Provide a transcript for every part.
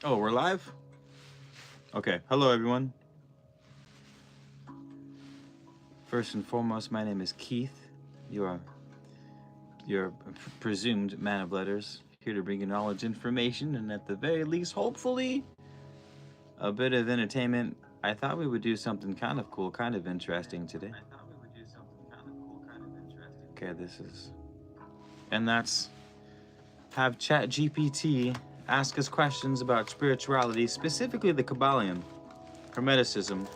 Oh, we're live? Okay. Hello, everyone. First and foremost, my name is Keith. You're presumed man of letters, here to bring you knowledge, information, and at the very least, hopefully, a bit of entertainment. I thought we would do something kind of cool, kind of interesting today. Okay, and that's have ChatGPT ask us questions about spirituality, specifically the Kabbalion, Hermeticism.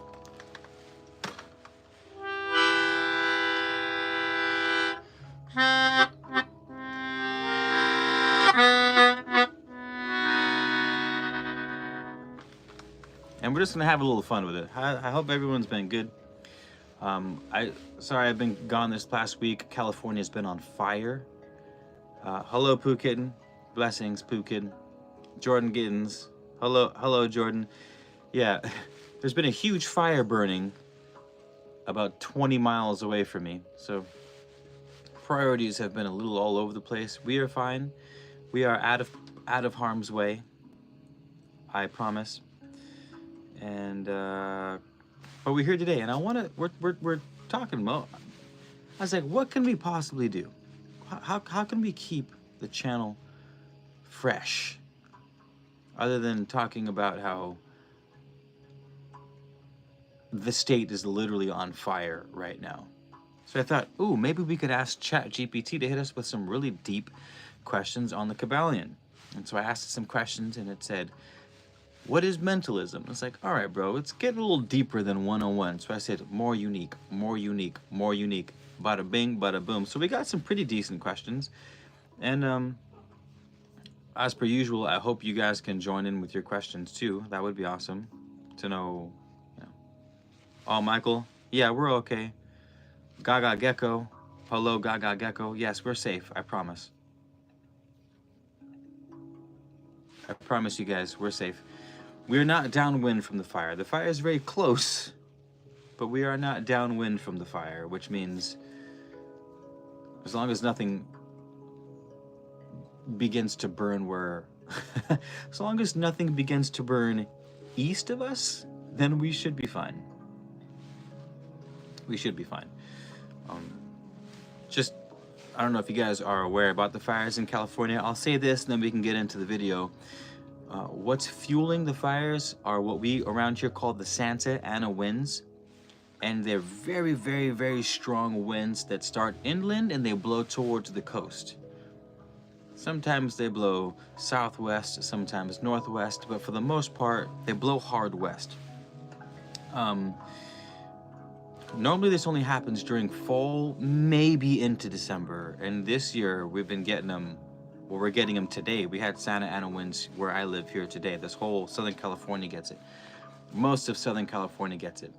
And we're just gonna have a little fun with it. I hope everyone's been good. Sorry I've been gone this past week. California's been on fire. Hello, Pooh Kitten. Blessings, Pooh Kitten. Jordan Giddens. Hello, Jordan. Yeah, there's been a huge fire burning about 20 miles away from me. So priorities have been a little all over the place. We are fine. We are out of harm's way. I promise. And but we're here today, and we're talking about. I was like, what can we possibly do? How can we keep the channel fresh, other than talking about how the state is literally on fire right now? So I thought, ooh, maybe we could ask ChatGPT to hit us with some really deep questions on the Kabbalion. And so I asked it some questions, and it said, what is mentalism? It's like, all right, bro, let's get a little deeper than 101. So I said, more unique, more unique, more unique. Bada bing, bada boom. So we got some pretty decent questions. And as per usual, I hope you guys can join in with your questions too. That would be awesome to know. You know. Oh, Michael, yeah, we're okay. Gaga Gecko, hello, Gaga Gecko. Yes, we're safe, I promise. I promise you guys, we're safe. We're not downwind from the fire. The fire is very close, but we are not downwind from the fire, which means as long as nothing begins to burn where... as long as nothing begins to burn east of us, then we should be fine. We should be fine. Just, I don't know if you guys are aware about the fires in California. I'll say this, and then we can get into the video. What's fueling the fires are what we around here call the Santa Ana winds. And they're very, very, very strong winds that start inland and they blow towards the coast. Sometimes they blow southwest, sometimes northwest, but for the most part, they blow hard west. Normally this only happens during fall, maybe into December. And this year we've been getting them, well, we're getting them today. We had Santa Ana winds where I live here today. This whole Southern California gets it. Most of Southern California gets it.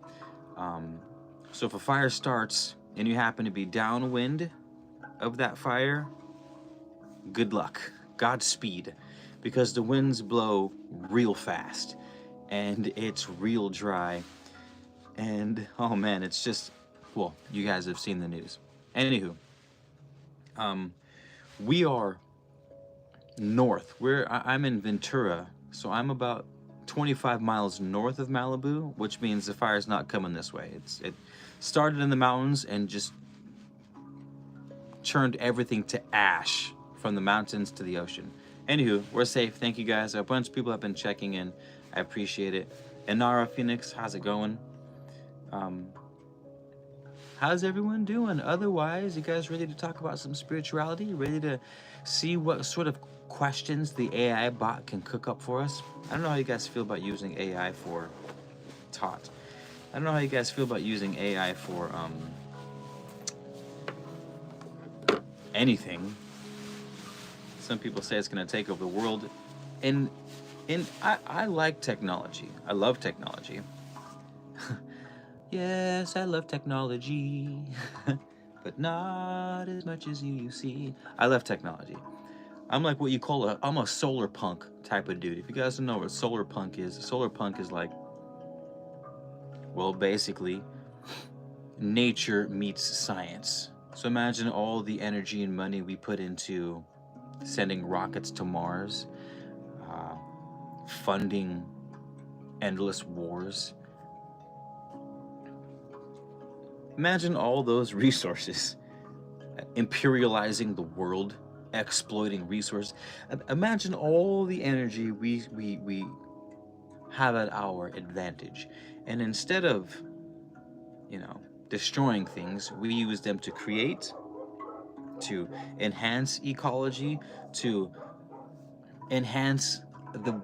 So if a fire starts and you happen to be downwind of that fire, good luck, Godspeed, because the winds blow real fast and it's real dry. And oh man, it's just, well, you guys have seen the news. Anywho, we are north. I'm in Ventura, so I'm about 25 miles north of Malibu, which means the fire's not coming this way. It started in the mountains and just turned everything to ash from the mountains to the ocean. Anywho, we're safe. Thank you guys. A bunch of people have been checking in. I appreciate it. Inara Phoenix, how's it going? How's everyone doing? Otherwise, you guys ready to talk about some spirituality? Ready to see what sort of questions the AI bot can cook up for us? I don't know how you guys feel about using AI for taught. I don't know how you guys feel about using AI for anything. Some people say it's going to take over the world. And I like technology. I love technology. Yes, I love technology, but not as much as you see. I love technology. I'm like what you call I'm a solar punk type of dude. If you guys don't know what solar punk is like, well, basically, nature meets science. So imagine all the energy and money we put into sending rockets to Mars, funding endless wars. Imagine all those resources imperializing the world, exploiting resources. Imagine all the energy we have at our advantage. And instead of, destroying things, we use them to create, to enhance ecology, to enhance the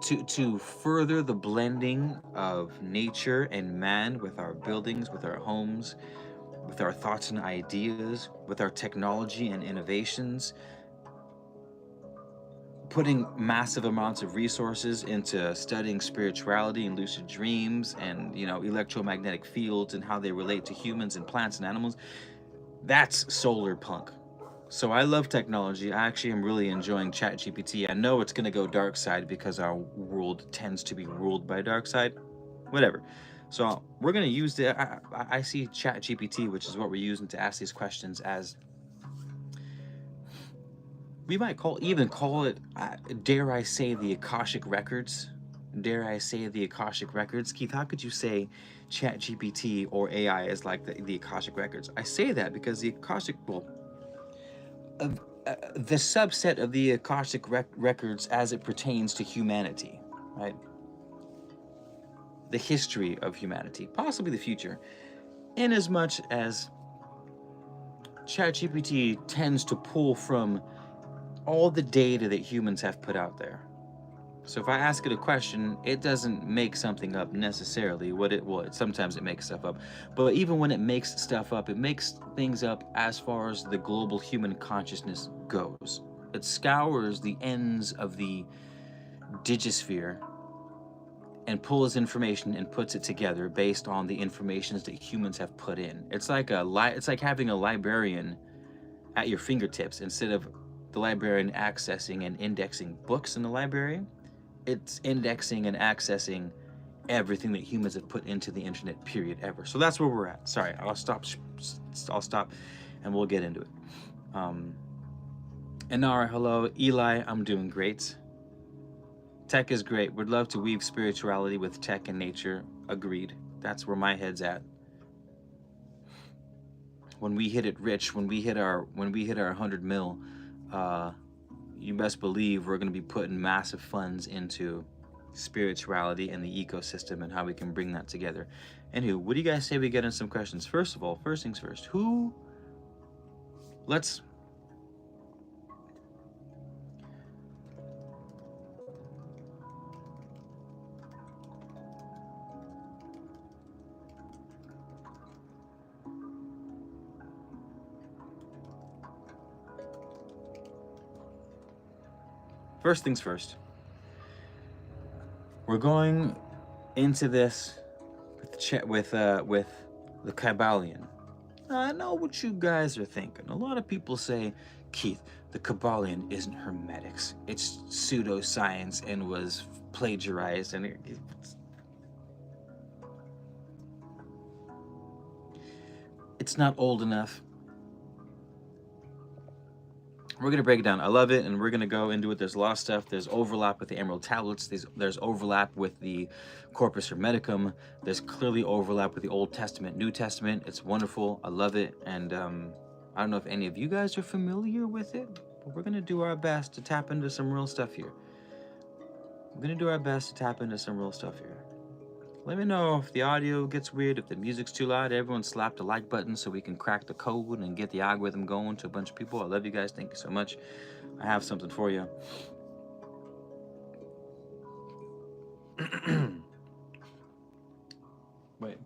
to further the blending of nature and man with our buildings, with our homes, with our thoughts and ideas, with our technology and innovations, putting massive amounts of resources into studying spirituality and lucid dreams and, electromagnetic fields and how they relate to humans and plants and animals. That's solar punk. So I love technology. I actually am really enjoying ChatGPT. I know it's going to go dark side because our world tends to be ruled by dark side. Whatever. So we're going to use I see ChatGPT, which is what we're using to ask these questions, as we might call it, dare I say, the Akashic Records. Dare I say the Akashic Records? Keith, how could you say ChatGPT or AI is like the Akashic Records? I say that because the Akashic, the subset of the Akashic Records as it pertains to humanity, right? The history of humanity, possibly the future, in as much as ChatGPT tends to pull from all the data that humans have put out there. So if I ask it a question, it doesn't make something up necessarily. Sometimes it makes stuff up. But even when it makes stuff up, it makes things up as far as the global human consciousness goes. It scours the ends of the digisphere and pulls information and puts it together based on the informations that humans have put in. It's like having a librarian at your fingertips. Instead of the librarian accessing and indexing books in the library, it's indexing and accessing everything that humans have put into the internet, period, ever. So that's where we're at. Sorry, I'll stop and we'll get into it. Inara, hello. Eli, I'm doing great. Tech is great. Would love to weave spirituality with tech and nature. Agreed. That's where my head's at. When we hit it rich, when we hit our 100 mil, you best believe we're going to be putting massive funds into spirituality and the ecosystem and how we can bring that together. Anywho, what do you guys say we get in some questions? First things first. First things first. We're going into this with the Kabbalion. I know what you guys are thinking. A lot of people say, Keith, the Kabbalion isn't hermetics. It's pseudoscience and was plagiarized, and it's not old enough. We're going to break it down. I love it, and we're going to go into it. There's a lot of stuff. There's overlap with the Emerald Tablets. There's overlap with the Corpus Hermeticum. There's clearly overlap with the Old Testament, New Testament. It's wonderful. I love it, and I don't know if any of you guys are familiar with it, but we're going to do our best to tap into some real stuff here. Let me know if the audio gets weird, if the music's too loud. Everyone slap the like button so we can crack the code and get the algorithm going to a bunch of people. I love you guys. Thank you so much. I have something for you. Wait.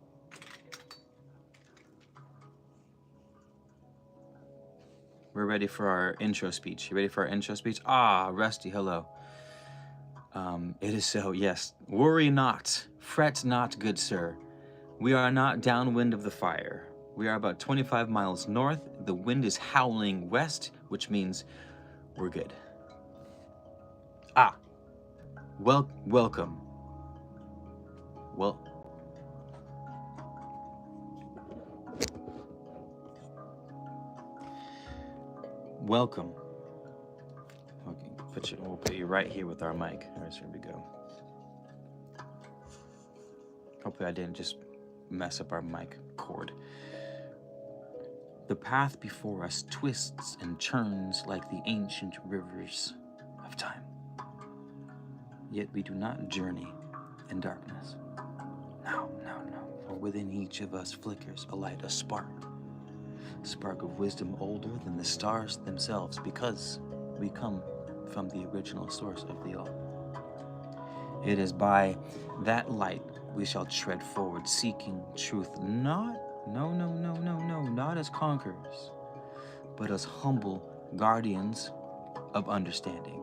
We're ready for our intro speech. You ready for our intro speech? Rusty, hello. It is so, yes. Worry not, fret not, good sir. We are not downwind of the fire. We are about 25 miles north. The wind is howling west, which means we're good. Welcome. Welcome. Okay, we'll put you right here with our mic. All right, so here we go. Hopefully I didn't just mess up our mic cord. The path before us twists and turns like the ancient rivers of time. Yet we do not journey in darkness. No. For within each of us flickers a light, a spark of wisdom older than the stars themselves, because we come from the original source of the all. It is by that light we shall tread forward, seeking truth, not as conquerors, but as humble guardians of understanding.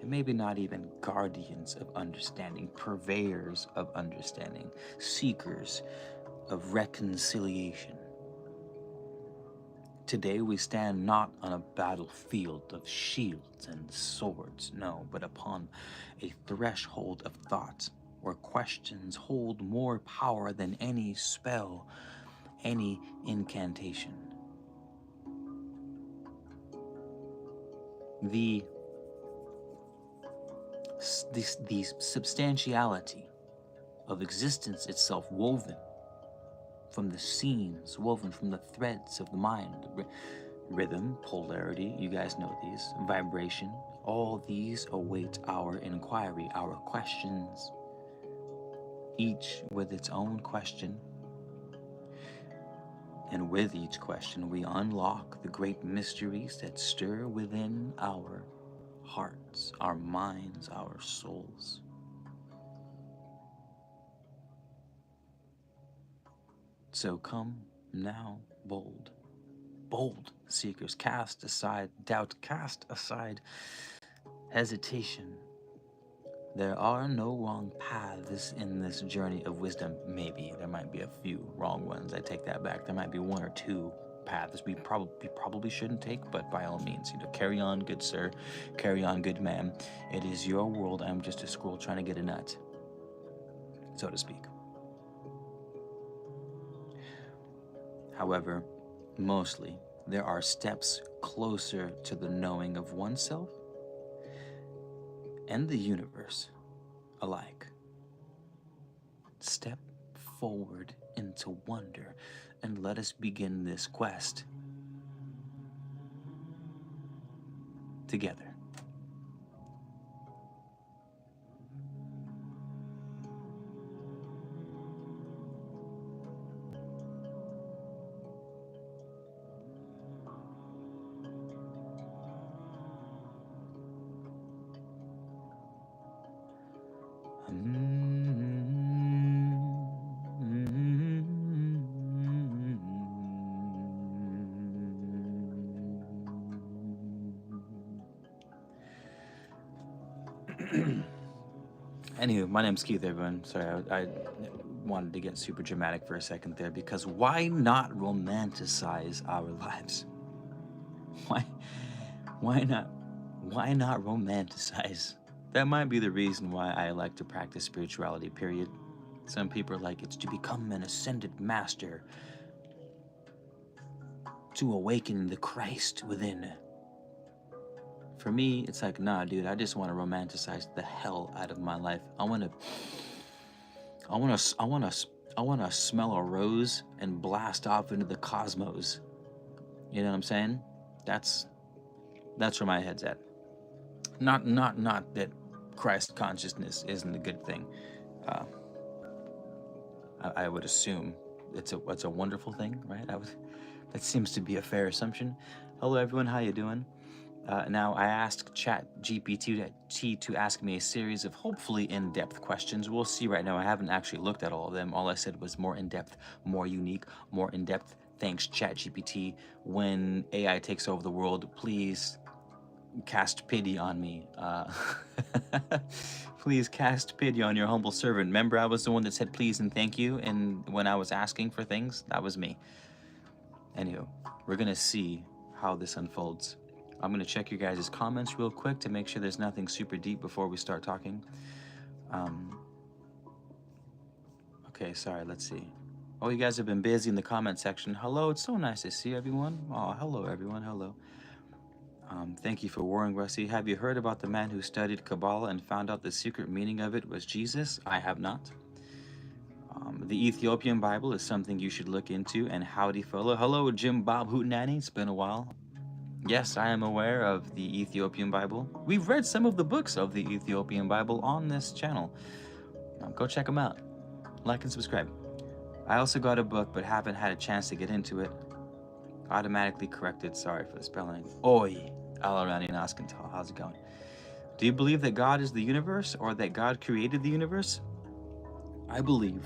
And maybe not even guardians of understanding, purveyors of understanding, seekers of reconciliation. Today we stand not on a battlefield of shields and swords, no, but upon a threshold of thought, where questions hold more power than any spell, any incantation. The substantiality of existence itself, woven from the seams, woven from the threads of the mind, rhythm, polarity, you guys know these, vibration, all these await our inquiry, our questions, each with its own question. And with each question, we unlock the great mysteries that stir within our hearts, our minds, our souls. So come now, bold seekers, cast aside doubt, cast aside hesitation. There are no wrong paths in this journey of wisdom. Maybe there might be a few wrong ones. I take that back. There might be one or two paths we probably shouldn't take, but by all means, carry on, good sir, carry on, good ma'am. It is your world. I'm just a squirrel trying to get a nut, so to speak. However, mostly there are steps closer to the knowing of oneself and the universe alike. Step forward into wonder and let us begin this quest together. Anywho, my name's Keith, everyone. Sorry, I wanted to get super dramatic for a second there, because why not romanticize our lives? Why not romanticize? That might be the reason why I like to practice spirituality, period. Some people are like, it's to become an ascended master, to awaken the Christ within. For me, it's like, nah, dude, I just want to romanticize the hell out of my life. I want to smell a rose and blast off into the cosmos. You know what I'm saying? That's where my head's at. Not that Christ consciousness isn't a good thing. I would assume it's a wonderful thing, right? That seems to be a fair assumption. Hello, everyone. How you doing? Now, I asked ChatGPT to ask me a series of hopefully in-depth questions. We'll see right now. I haven't actually looked at all of them. All I said was more in-depth, more unique, more in-depth. Thanks, ChatGPT. When AI takes over the world, please cast pity on me. Please cast pity on your humble servant. Remember, I was the one that said please and thank you, and when I was asking for things, that was me. Anywho, we're going to see how this unfolds. I'm going to check your guys' comments real quick to make sure there's nothing super deep before we start talking. Okay, sorry, let's see. Oh, you guys have been busy in the comment section. Hello, it's so nice to see everyone. Oh, hello, everyone, hello. Thank you for worrying, Rusty. Have you heard about the man who studied Kabbalah and found out the secret meaning of it was Jesus? I have not. The Ethiopian Bible is something you should look into. And howdy, fellow. Hello, Jim Bob Hootenanny. It's been a while. Yes, I am aware of the Ethiopian Bible. We've read some of the books of the Ethiopian Bible on this channel. Go check them out. Like and subscribe. I also got a book, but haven't had a chance to get into it. Automatically corrected. Sorry for the spelling. Oi, Alarani Naskantal. How's it going? Do you believe that God is the universe, or that God created the universe? I believe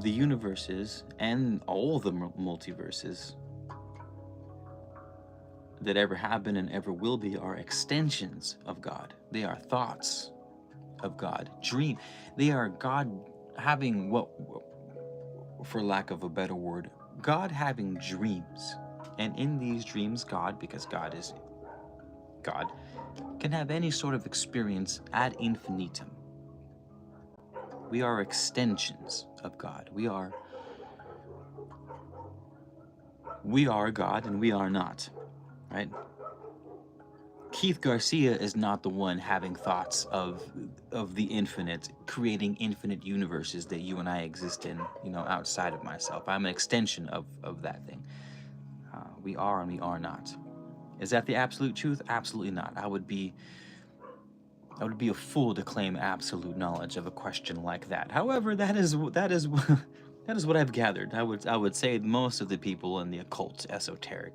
the universes and all the multiverses that ever have been and ever will be are extensions of God. They are thoughts of God. Dream. They are God having what, for lack of a better word, God having dreams. And in these dreams, God, because God is God, can have any sort of experience ad infinitum. We are extensions of God. We are God and we are not, right? Keith Garcia is not the one having thoughts of the infinite, creating infinite universes that you and I exist in, outside of myself. I'm an extension of that thing. We are and we are not. Is that the absolute truth? Absolutely not. I would be a fool to claim absolute knowledge of a question like that. However, that is that is what I've gathered. I would say most of the people in the occult, esoteric,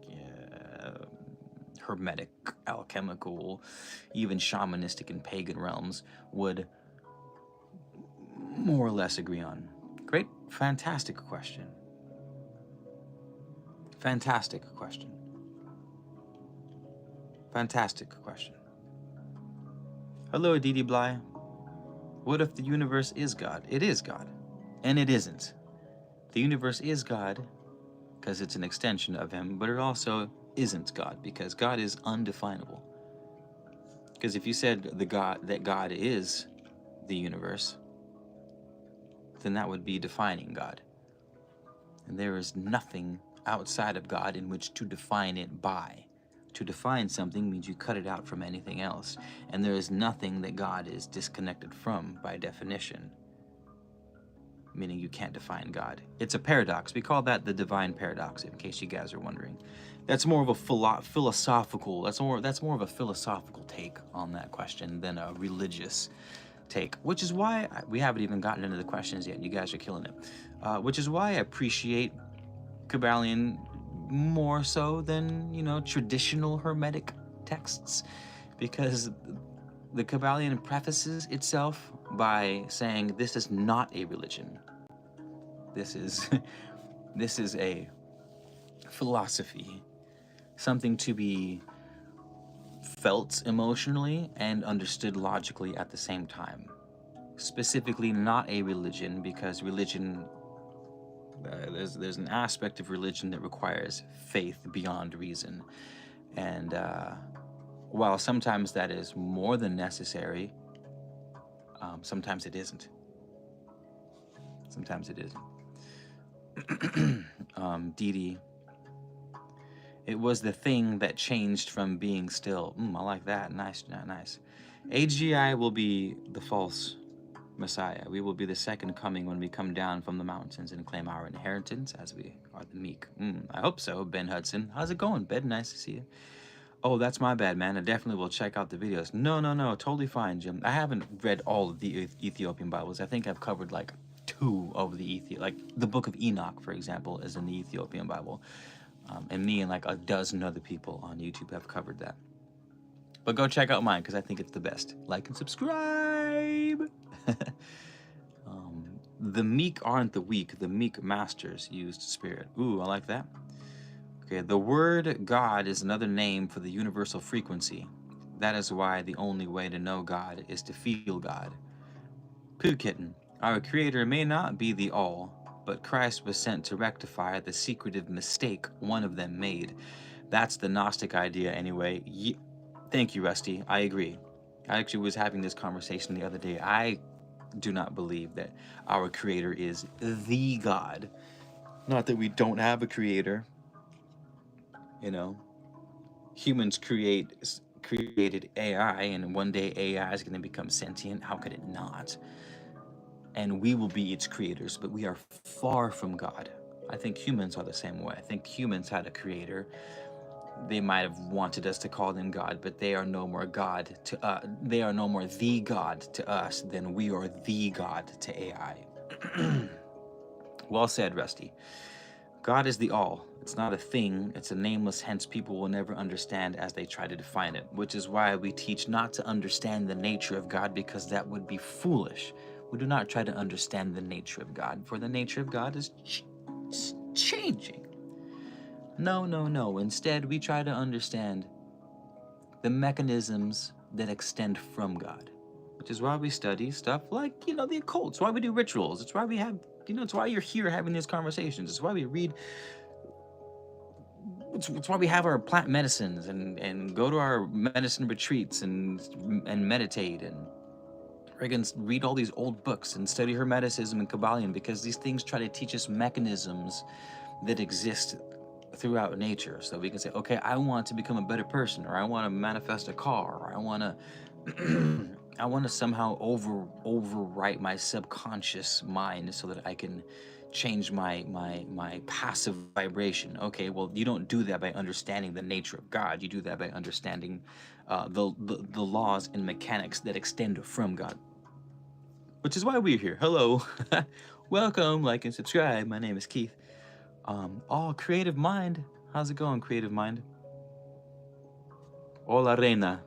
hermetic, alchemical, even shamanistic and pagan realms would more or less agree on. Great, fantastic question. Fantastic question. Fantastic question. Hello, Aditi Bly. What if the universe is God? It is God, and it isn't. The universe is God because it's an extension of him, but it also isn't God because God is undefinable. Because if you said that God is the universe, then that would be defining God. And there is nothing outside of God in which to define it by. To define something means you cut it out from anything else. And there is nothing that God is disconnected from by definition. Meaning you can't define God. It's a paradox. We call that the divine paradox, in case you guys are wondering. That's more of a philosophical, that's more of a philosophical take on that question than a religious take, which is why we haven't even gotten into the questions yet. You guys are killing it. Which is why I appreciate Kabbalion more so than, traditional Hermetic texts, because the Kabbalion prefaces itself by saying this is not a religion. This is a philosophy, something to be felt emotionally and understood logically at the same time. Specifically, not a religion, because religion, there's an aspect of religion that requires faith beyond reason, and while sometimes that is more than necessary, sometimes it isn't. Sometimes it isn't. Didi, it was the thing that changed from being still. I like that. Nice. AGI will be the false Messiah. We will be the second coming when we come down from the mountains and claim our inheritance as we are the meek. I hope so, Ben Hudson. How's it going, Ben? Nice to see you. Oh, that's my bad, man. I definitely will check out the videos. No. Totally fine, Jim. I haven't read all of the Ethiopian Bibles. I think I've covered like 2 of the like the Book of Enoch, for example, is in the Ethiopian Bible. And me and like a dozen other people on YouTube have covered that. But go check out mine because I think it's the best. Like and subscribe. The meek aren't the weak. The meek masters used spirit. Ooh, I like that. Okay, the word God is another name for the universal frequency. That is why the only way to know God is to feel God. Pooh Kitten, our Creator may not be the all, but Christ was sent to rectify the secretive mistake one of them made. That's the Gnostic idea anyway. Thank you, Rusty. I agree. I actually was having this conversation the other day. I do not believe that our Creator is the God. Not that we don't have a Creator. Humans created AI, and one day AI is going to become sentient. How could it not? and we will be its creators, but we are far from God. I think humans are the same way. I think humans had a creator. They might have wanted us to call them God, but they are no more God to they are no more the God to us than we are the God to AI. Well said, Rusty. God is the all. It's not a thing, it's a nameless, hence people will never understand as they try to define it, which is why we teach not to understand the nature of God, because that would be foolish. We do not try to understand the nature of God, for the nature of God is changing. No, no, no. Instead, we try to understand the mechanisms that extend from God, which is why we study stuff like, the occult. It's why we do rituals. It's why we have, it's why you're here having these conversations. It's why we read, it's why we have our plant medicines and go to our medicine retreats and meditate and friggin' read all these old books and study Hermeticism and Kabbalion, because these things try to teach us mechanisms that exist throughout nature, so we can say, okay, I want to become a better person, or I want to manifest a car, or I want to I want to somehow overwrite my subconscious mind so that I can change my passive vibration. Okay, well, you don't do that by understanding the nature of God. You do that by understanding the laws and mechanics that extend from God, which is why we're here. Hello. Welcome, like and subscribe. My name is Keith. Creative Mind. How's it going, Creative Mind? Hola, Reina.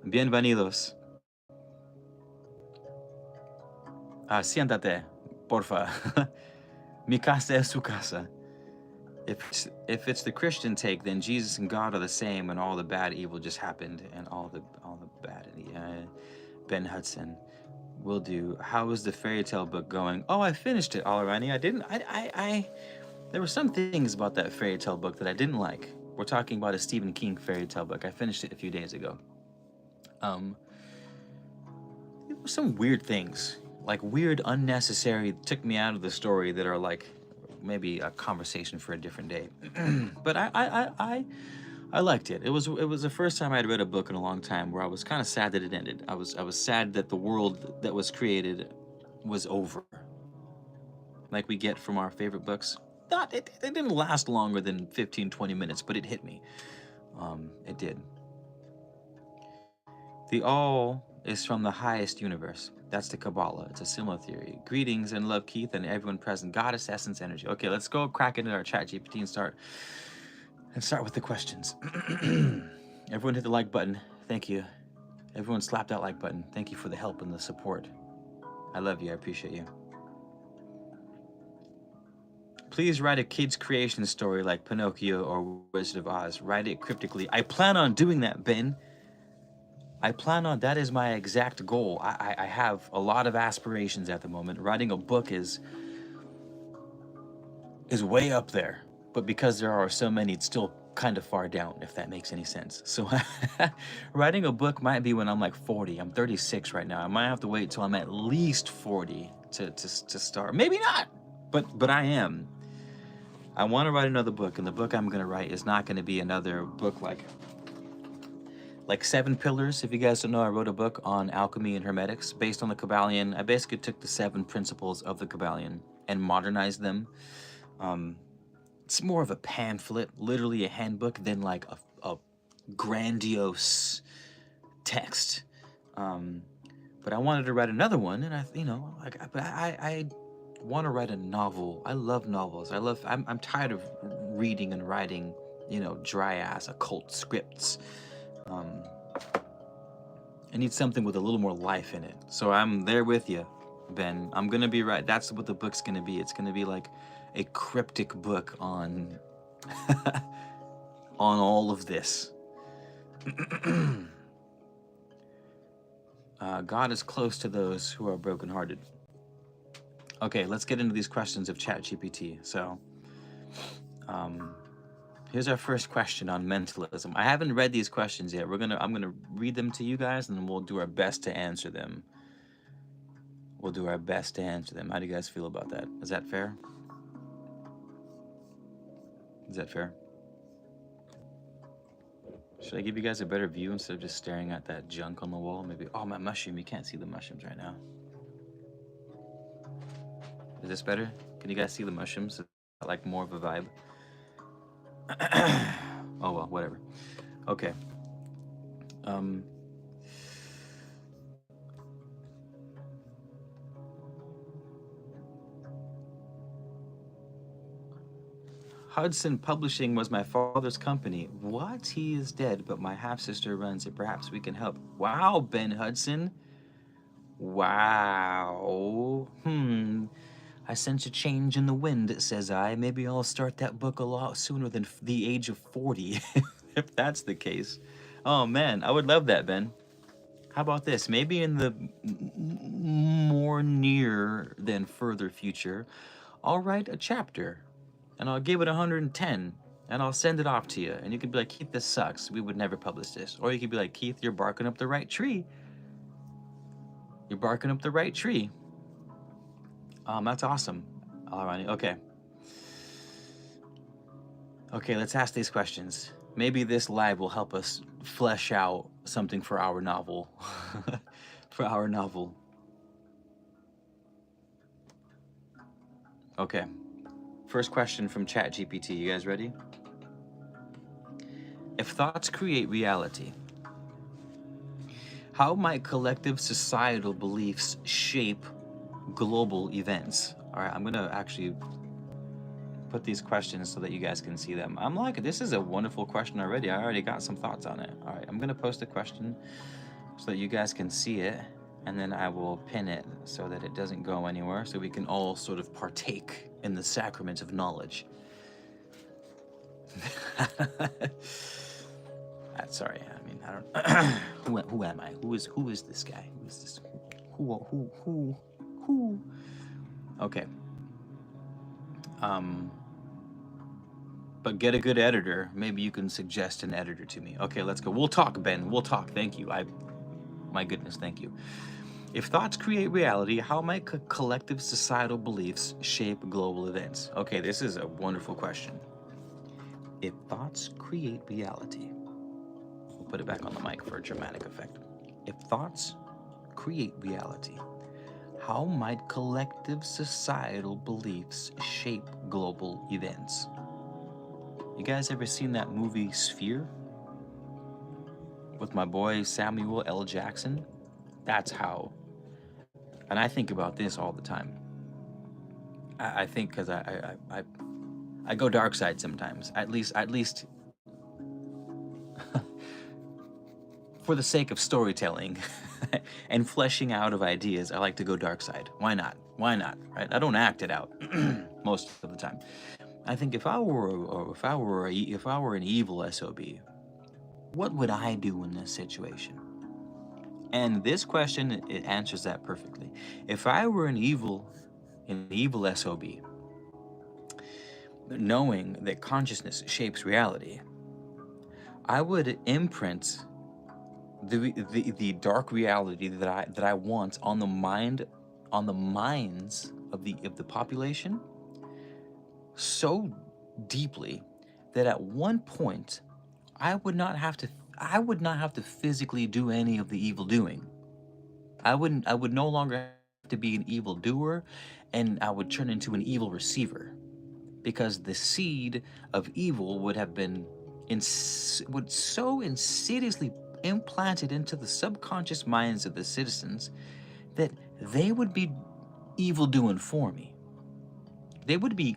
Bienvenidos. Siéntate, porfa. Mi casa es su casa. If it's the Christian take, then Jesus and God are the same, and all the bad evil just happened, and all the bad. Ben Hudson. Will do. How is the fairy tale book going? Oh, I finished it, Alrighty. I didn't. There were some things about that fairy tale book that I didn't like. We're talking about a Stephen King fairy tale book. I finished it a few days ago. There were some weird things, like weird, unnecessary, took me out of the story that are like maybe a conversation for a different day. But I liked it. It was the first time I'd read a book in a long time where I was kind of sad that it ended. I was sad that the world that was created was over, like we get from our favorite books. It didn't last longer than 15-20 minutes, but it hit me. It did. The all is from the highest universe. That's the Kabbalah. It's a similar theory. Greetings and love, Keith, and everyone present. Goddess, essence, energy. Okay, let's go crack into our ChatGPT and start with the questions. Everyone hit the like button. Thank you. Everyone slap that like button. Thank you for the help and the support. I love you. I appreciate you. Please write a kid's creation story like Pinocchio or Wizard of Oz. Write it cryptically. I plan on doing that, Ben. That is my exact goal. I have a lot of aspirations at the moment. Writing a book is way up there, but because there are so many, it's still kind of far down, if that makes any sense. So writing a book might be when I'm like 40. I'm 36 right now. I might have to wait till I'm at least 40 to start. Maybe not, but I am. I want to write another book, and the book I'm going to write is not going to be another book like Seven Pillars. If you guys don't know, I wrote a book on alchemy and hermetics based on the Kabbalion. I basically took the 7 principles of the Kabbalion and modernized them. It's more of a pamphlet, literally a handbook, than like a grandiose text. But I wanted to write another one, and I want to write a novel. I love novels. I'm tired of reading and writing, dry ass occult scripts. I need something with a little more life in it. So I'm there with you, Ben. I'm gonna be right. That's what the book's gonna be. It's gonna be like a cryptic book on on all of this. God is close to those who are brokenhearted. Okay, let's get into these questions of ChatGPT. So, here's our first question on mentalism. I haven't read these questions yet. I'm gonna read them to you guys, and then we'll do our best to answer them. How do you guys feel about that? Is that fair? Should I give you guys a better view instead of just staring at that junk on the wall? Maybe. Oh, my mushroom. You can't see the mushrooms right now. Is this better? Can you guys see the mushrooms? Like more of a vibe. Oh well, whatever. Okay. Um, Hudson Publishing was my father's company. What? He is dead, but my half sister runs it. Perhaps we can help. Wow, Ben Hudson. Wow. I sense a change in the wind, says I. Maybe I'll start that book a lot sooner than the age of 40, if that's the case. Oh man, I would love that, Ben. How about this? Maybe in the more near than further future, I'll write a chapter and I'll give it 110 and I'll send it off to you. And you could be like, Keith, this sucks. We would never publish this. Or you could be like, Keith, you're barking up the right tree. You're barking up the right tree. That's awesome. All right, okay. Okay, let's ask these questions. Maybe this live will help us flesh out something for our novel. For our novel. Okay. First question from ChatGPT. You guys ready? If thoughts create reality, how might collective societal beliefs shape global events? All right, I'm gonna actually put these questions so that you guys can see them. I'm like, this is a wonderful question already. I already got some thoughts on it. All right, I'm gonna post a question so that you guys can see it, and then I will pin it so that it doesn't go anywhere, so we can all sort of partake in the sacrament of knowledge. Sorry, I mean, I don't. who am I? Who is this guy? Who is this? Who? Okay. But get a good editor. Maybe you can suggest an editor to me. Okay, let's go. We'll talk, Ben. We'll talk. Thank you. My goodness, thank you. If thoughts create reality, how might collective societal beliefs shape global events? Okay, this is a wonderful question. If thoughts create reality, we'll put it back on the mic for a dramatic effect. If thoughts create reality, how might collective societal beliefs shape global events? You guys ever seen that movie Sphere? With my boy Samuel L. Jackson? That's how. And I think about this all the time. I think because I go dark side sometimes. At least for the sake of storytelling and fleshing out of ideas, I like to go dark side. Why not? Why not? Right? I don't act it out most of the time. I think if I were an evil SOB, what would I do in this situation? And this question, it answers that perfectly. If I were an evil SOB, knowing that consciousness shapes reality, I would imprint the dark reality that I want on the minds of the population so deeply that at one point I would not have to physically do any of the evil doing. I would no longer have to be an evil doer, and I would turn into an evil receiver, because the seed of evil would have been would so insidiously implanted into the subconscious minds of the citizens that they would be evil doing for me. They would be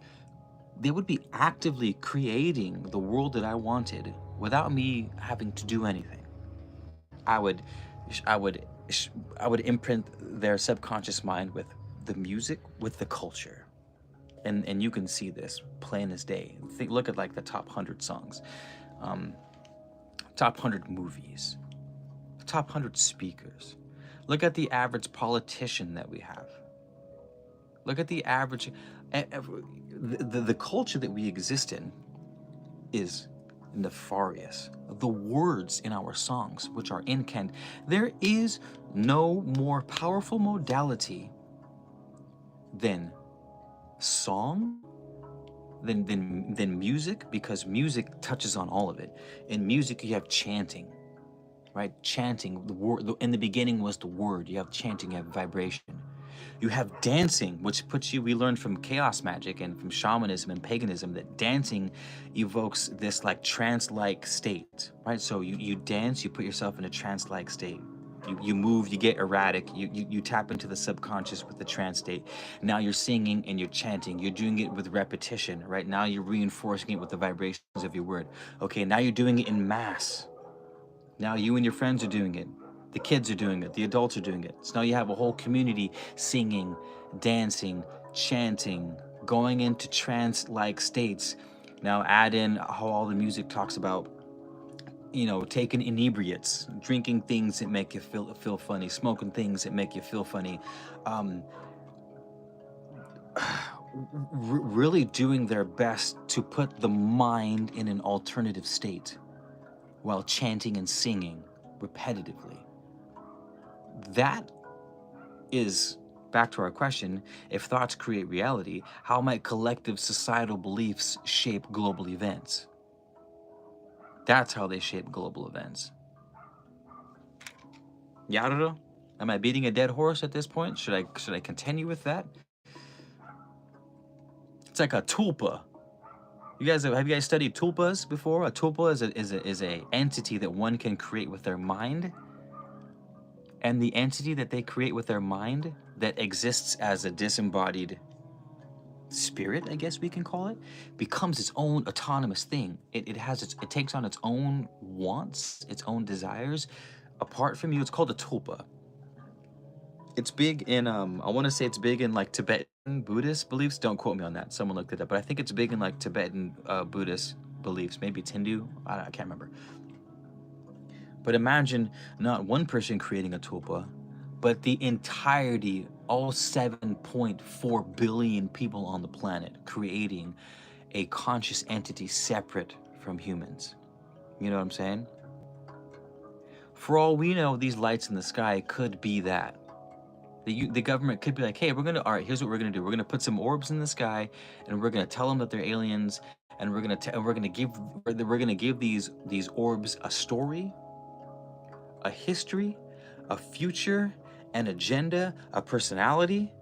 actively creating the world that I wanted without me having to do anything. I would imprint their subconscious mind with the music, with the culture. And you can see this plain as day. Look at like the top 100 songs, top 100 movies, top 100 speakers. Look at the average politician that we have. Look at the average, the culture that we exist in is nefarious. The words in our songs, which are incandescent, there is no more powerful modality than song, than music, because music touches on all of it. In music, you have chanting, right? Chanting, the word in the beginning was the word. You have chanting, you have vibration. You have dancing, which puts you, we learned from chaos magic and from shamanism and paganism that dancing evokes this like trance-like state, right? So you dance, you put yourself in a trance-like state. You move, you get erratic, you tap into the subconscious with the trance state. Now you're singing and you're chanting, you're doing it with repetition, right? Now you're reinforcing it with the vibrations of your word. Okay, now you're doing it in mass. Now you and your friends are doing it. The kids are doing it. The adults are doing it. So now you have a whole community singing, dancing, chanting, going into trance-like states. Now add in how all the music talks about, you know, taking inebriates, drinking things that make you feel funny, smoking things that make you feel funny, um, really doing their best to put the mind in an alternative state while chanting and singing repetitively. That is, back to our question, if thoughts create reality, how might collective societal beliefs shape global events? That's how they shape global events. Yeah, I don't know. Am I beating a dead horse at this point? Should I continue with that? It's like a tulpa. You guys have you guys studied tulpas before? A tulpa is a entity that one can create with their mind. And the entity that they create with their mind that exists as a disembodied spirit, I guess we can call it, becomes its own autonomous thing. It takes on its own wants, its own desires apart from you. It's called a tulpa. It's big in I want to say it's big in like Tibetan Buddhist beliefs. Don't quote me on that. Someone looked it up, but I think it's big in like Tibetan Buddhist beliefs. Maybe it's Hindu. I can't remember. But imagine not one person creating a tulpa, but the entirety, all 7.4 billion people on the planet creating a conscious entity separate from humans. You know what I'm saying? For all we know, these lights in the sky could be that. The government could be like, hey, all right, here's what we're gonna do. We're gonna put some orbs in the sky, and we're gonna tell them that they're aliens, and we're gonna give these orbs a story, a history, a future, an agenda, a personality,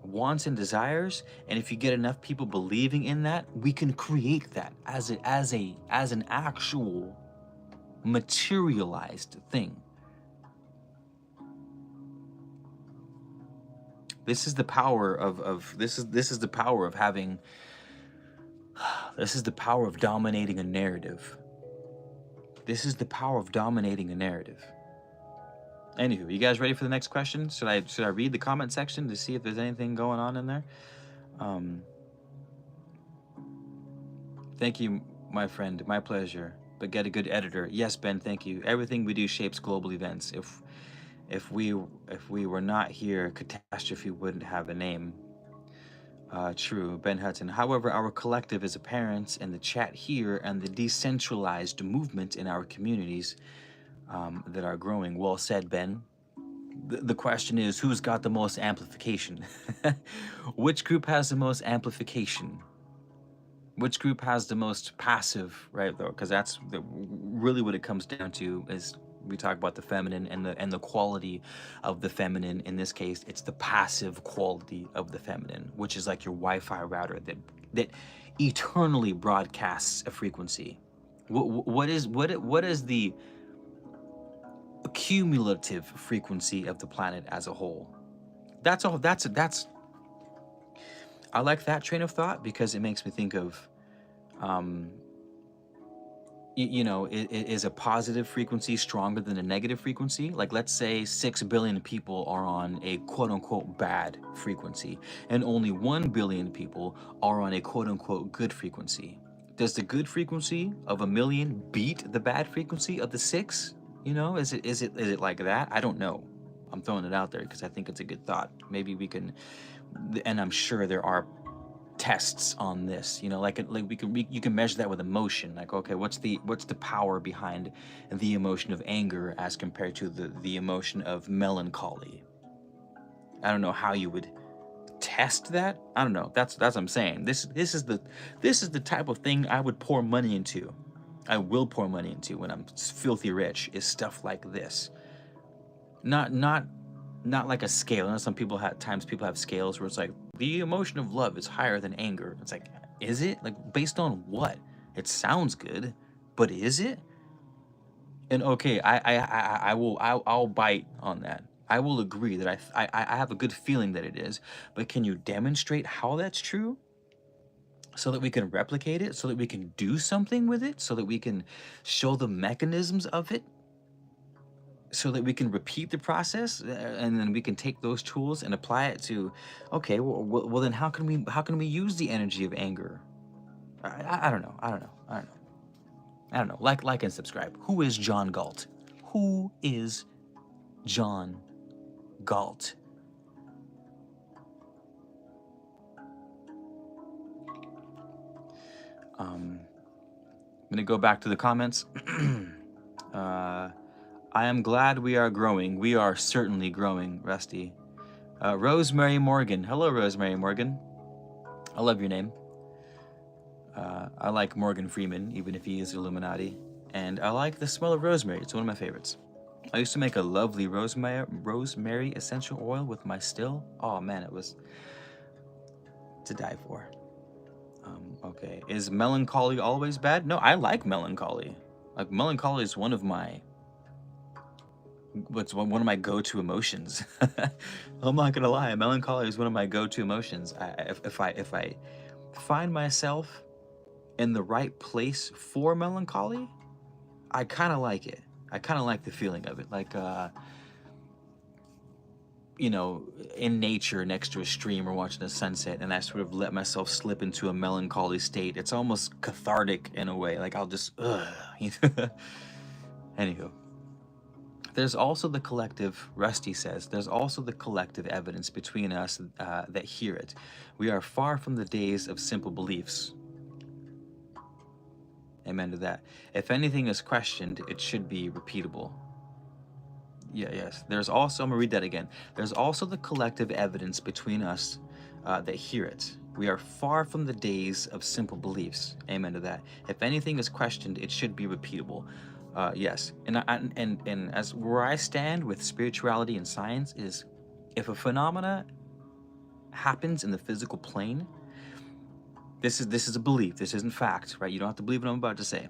wants and desires. And if you get enough people believing in that, we can create that as an actual materialized thing. This is the power of this is the power of having this is the power of dominating a narrative. This is the power of dominating a narrative. Anywho, you guys ready for the next question? Should I read the comment section to see if there's anything going on in there? Thank you, my friend. My pleasure. But get a good editor. Yes, Ben. Thank you. Everything we do shapes global events. If we were not here, catastrophe wouldn't have a name. True, Ben Hudson. However, our collective is apparent in the chat here and the decentralized movement in our communities that are growing. Well said, Ben. The question is, who's got the most amplification? Which group has the most amplification? Which group has the most passive, right, though? Because that's really what it comes down to is we talk about the feminine and the quality of the feminine. In this case, it's the passive quality of the feminine, which is like your Wi-Fi router that eternally broadcasts a frequency. What is the cumulative frequency of the planet as a whole? That's I like that train of thought because it makes me think of is a positive frequency stronger than a negative frequency? Like, let's say 6 billion people are on a quote-unquote bad frequency and only 1 billion people are on a quote-unquote good frequency. Does the good frequency of 1 million beat the bad frequency of the 6? You know, is it like that? I don't know. I'm throwing it out there because I think it's a good thought. Maybe we can, and I'm sure there are tests on this, you know, like you can measure that with emotion. Like, okay, what's the power behind the emotion of anger as compared to the emotion of melancholy? I don't know how you would test that. I don't know. That's what I'm saying. This is the type of thing I would pour money into. I will pour money into when I'm filthy rich, is stuff like this. Not not like a scale. I know some people people have scales where it's like the emotion of love is higher than anger. It's like, is it? Like, based on what? It sounds good, but is it? And okay, I'll bite on that. I will agree that I have a good feeling that it is, but can you demonstrate how that's true so that we can replicate it, so that we can do something with it, so that we can show the mechanisms of it, so that we can repeat the process, and then we can take those tools and apply it to, okay, well then how can we use the energy of anger? I don't know. I don't know. I don't know. I don't know. Like and subscribe. Who is John Galt? Who is John Galt? I'm gonna go back to the comments. I am glad we are growing. We are certainly growing, Rusty. Rosemary Morgan. Hello, Rosemary Morgan. I love your name. I like Morgan Freeman, even if he is Illuminati. And I like the smell of rosemary. It's one of my favorites. I used to make a lovely rosemary essential oil with my still. Oh man, it was to die for. Okay, is melancholy always bad? No, I like melancholy. Like, melancholy is one of my go-to emotions. I'm not gonna lie, melancholy is one of my go-to emotions. If I find myself in the right place for melancholy, I kind of like it. I kind of like the feeling of it, like in nature next to a stream or watching a sunset, and I sort of let myself slip into a melancholy state. It's almost cathartic in a way. Like, I'll just Anywho, there's also the collective, Rusty says, there's also the collective evidence between us that hear it. We are far from the days of simple beliefs. Amen to that. If anything is questioned, it should be repeatable. Yes. There's also, I'm gonna read that again. There's also the collective evidence between us that hear it. We are far from the days of simple beliefs. Amen to that. If anything is questioned, it should be repeatable. Yes. And as where I stand with spirituality and science is, if a phenomena happens in the physical plane, this is a belief. This isn't fact, right? You don't have to believe what I'm about to say.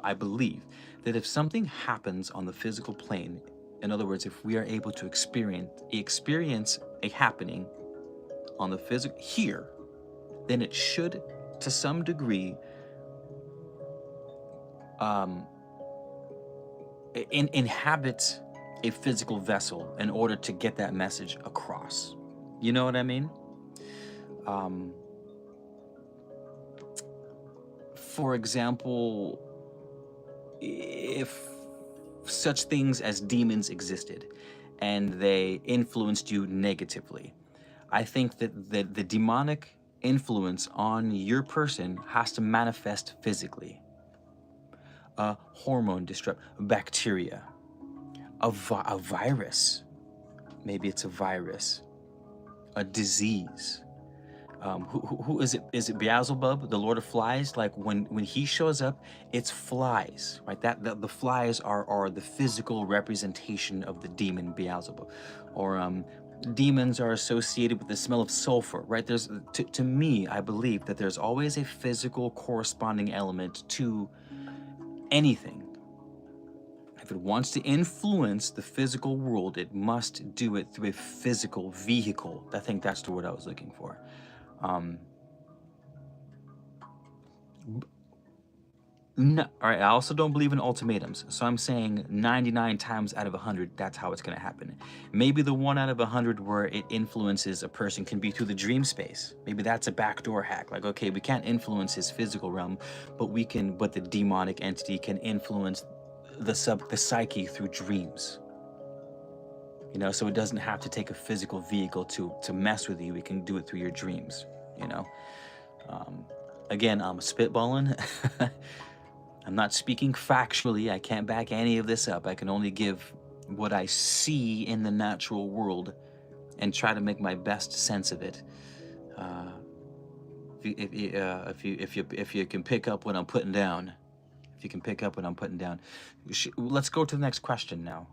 I believe that if something happens on the physical plane, in other words, if we are able to experience a happening on the physical here, then it should, to some degree, inhabit a physical vessel in order to get that message across. You know what I mean? For example, if such things as demons existed and they influenced you negatively, I think that the demonic influence on your person has to manifest physically. A hormone disrupt, bacteria, a virus, maybe it's a virus, a disease. Who is it? Is it Beelzebub, the Lord of Flies? Like, when he shows up, it's flies, right? That the flies are the physical representation of the demon Beelzebub, or demons are associated with the smell of sulfur, right? There's to me, I believe that there's always a physical corresponding element to anything. If it wants to influence the physical world, it must do it through a physical vehicle. I think that's the word I was looking for. No, all right, I also don't believe in ultimatums, so I'm saying 99 times out of 100, that's how it's going to happen. Maybe the 1 out of 100 where it influences a person can be through the dream space. Maybe that's a backdoor hack. Like, okay, we can't influence his physical realm, but the demonic entity can influence the psyche through dreams. You know, so it doesn't have to take a physical vehicle to mess with you. We can do it through your dreams, you know? Again, I'm spitballing. I'm not speaking factually. I can't back any of this up. I can only give what I see in the natural world and try to make my best sense of it. If you can pick up what I'm putting down, let's go to the next question now.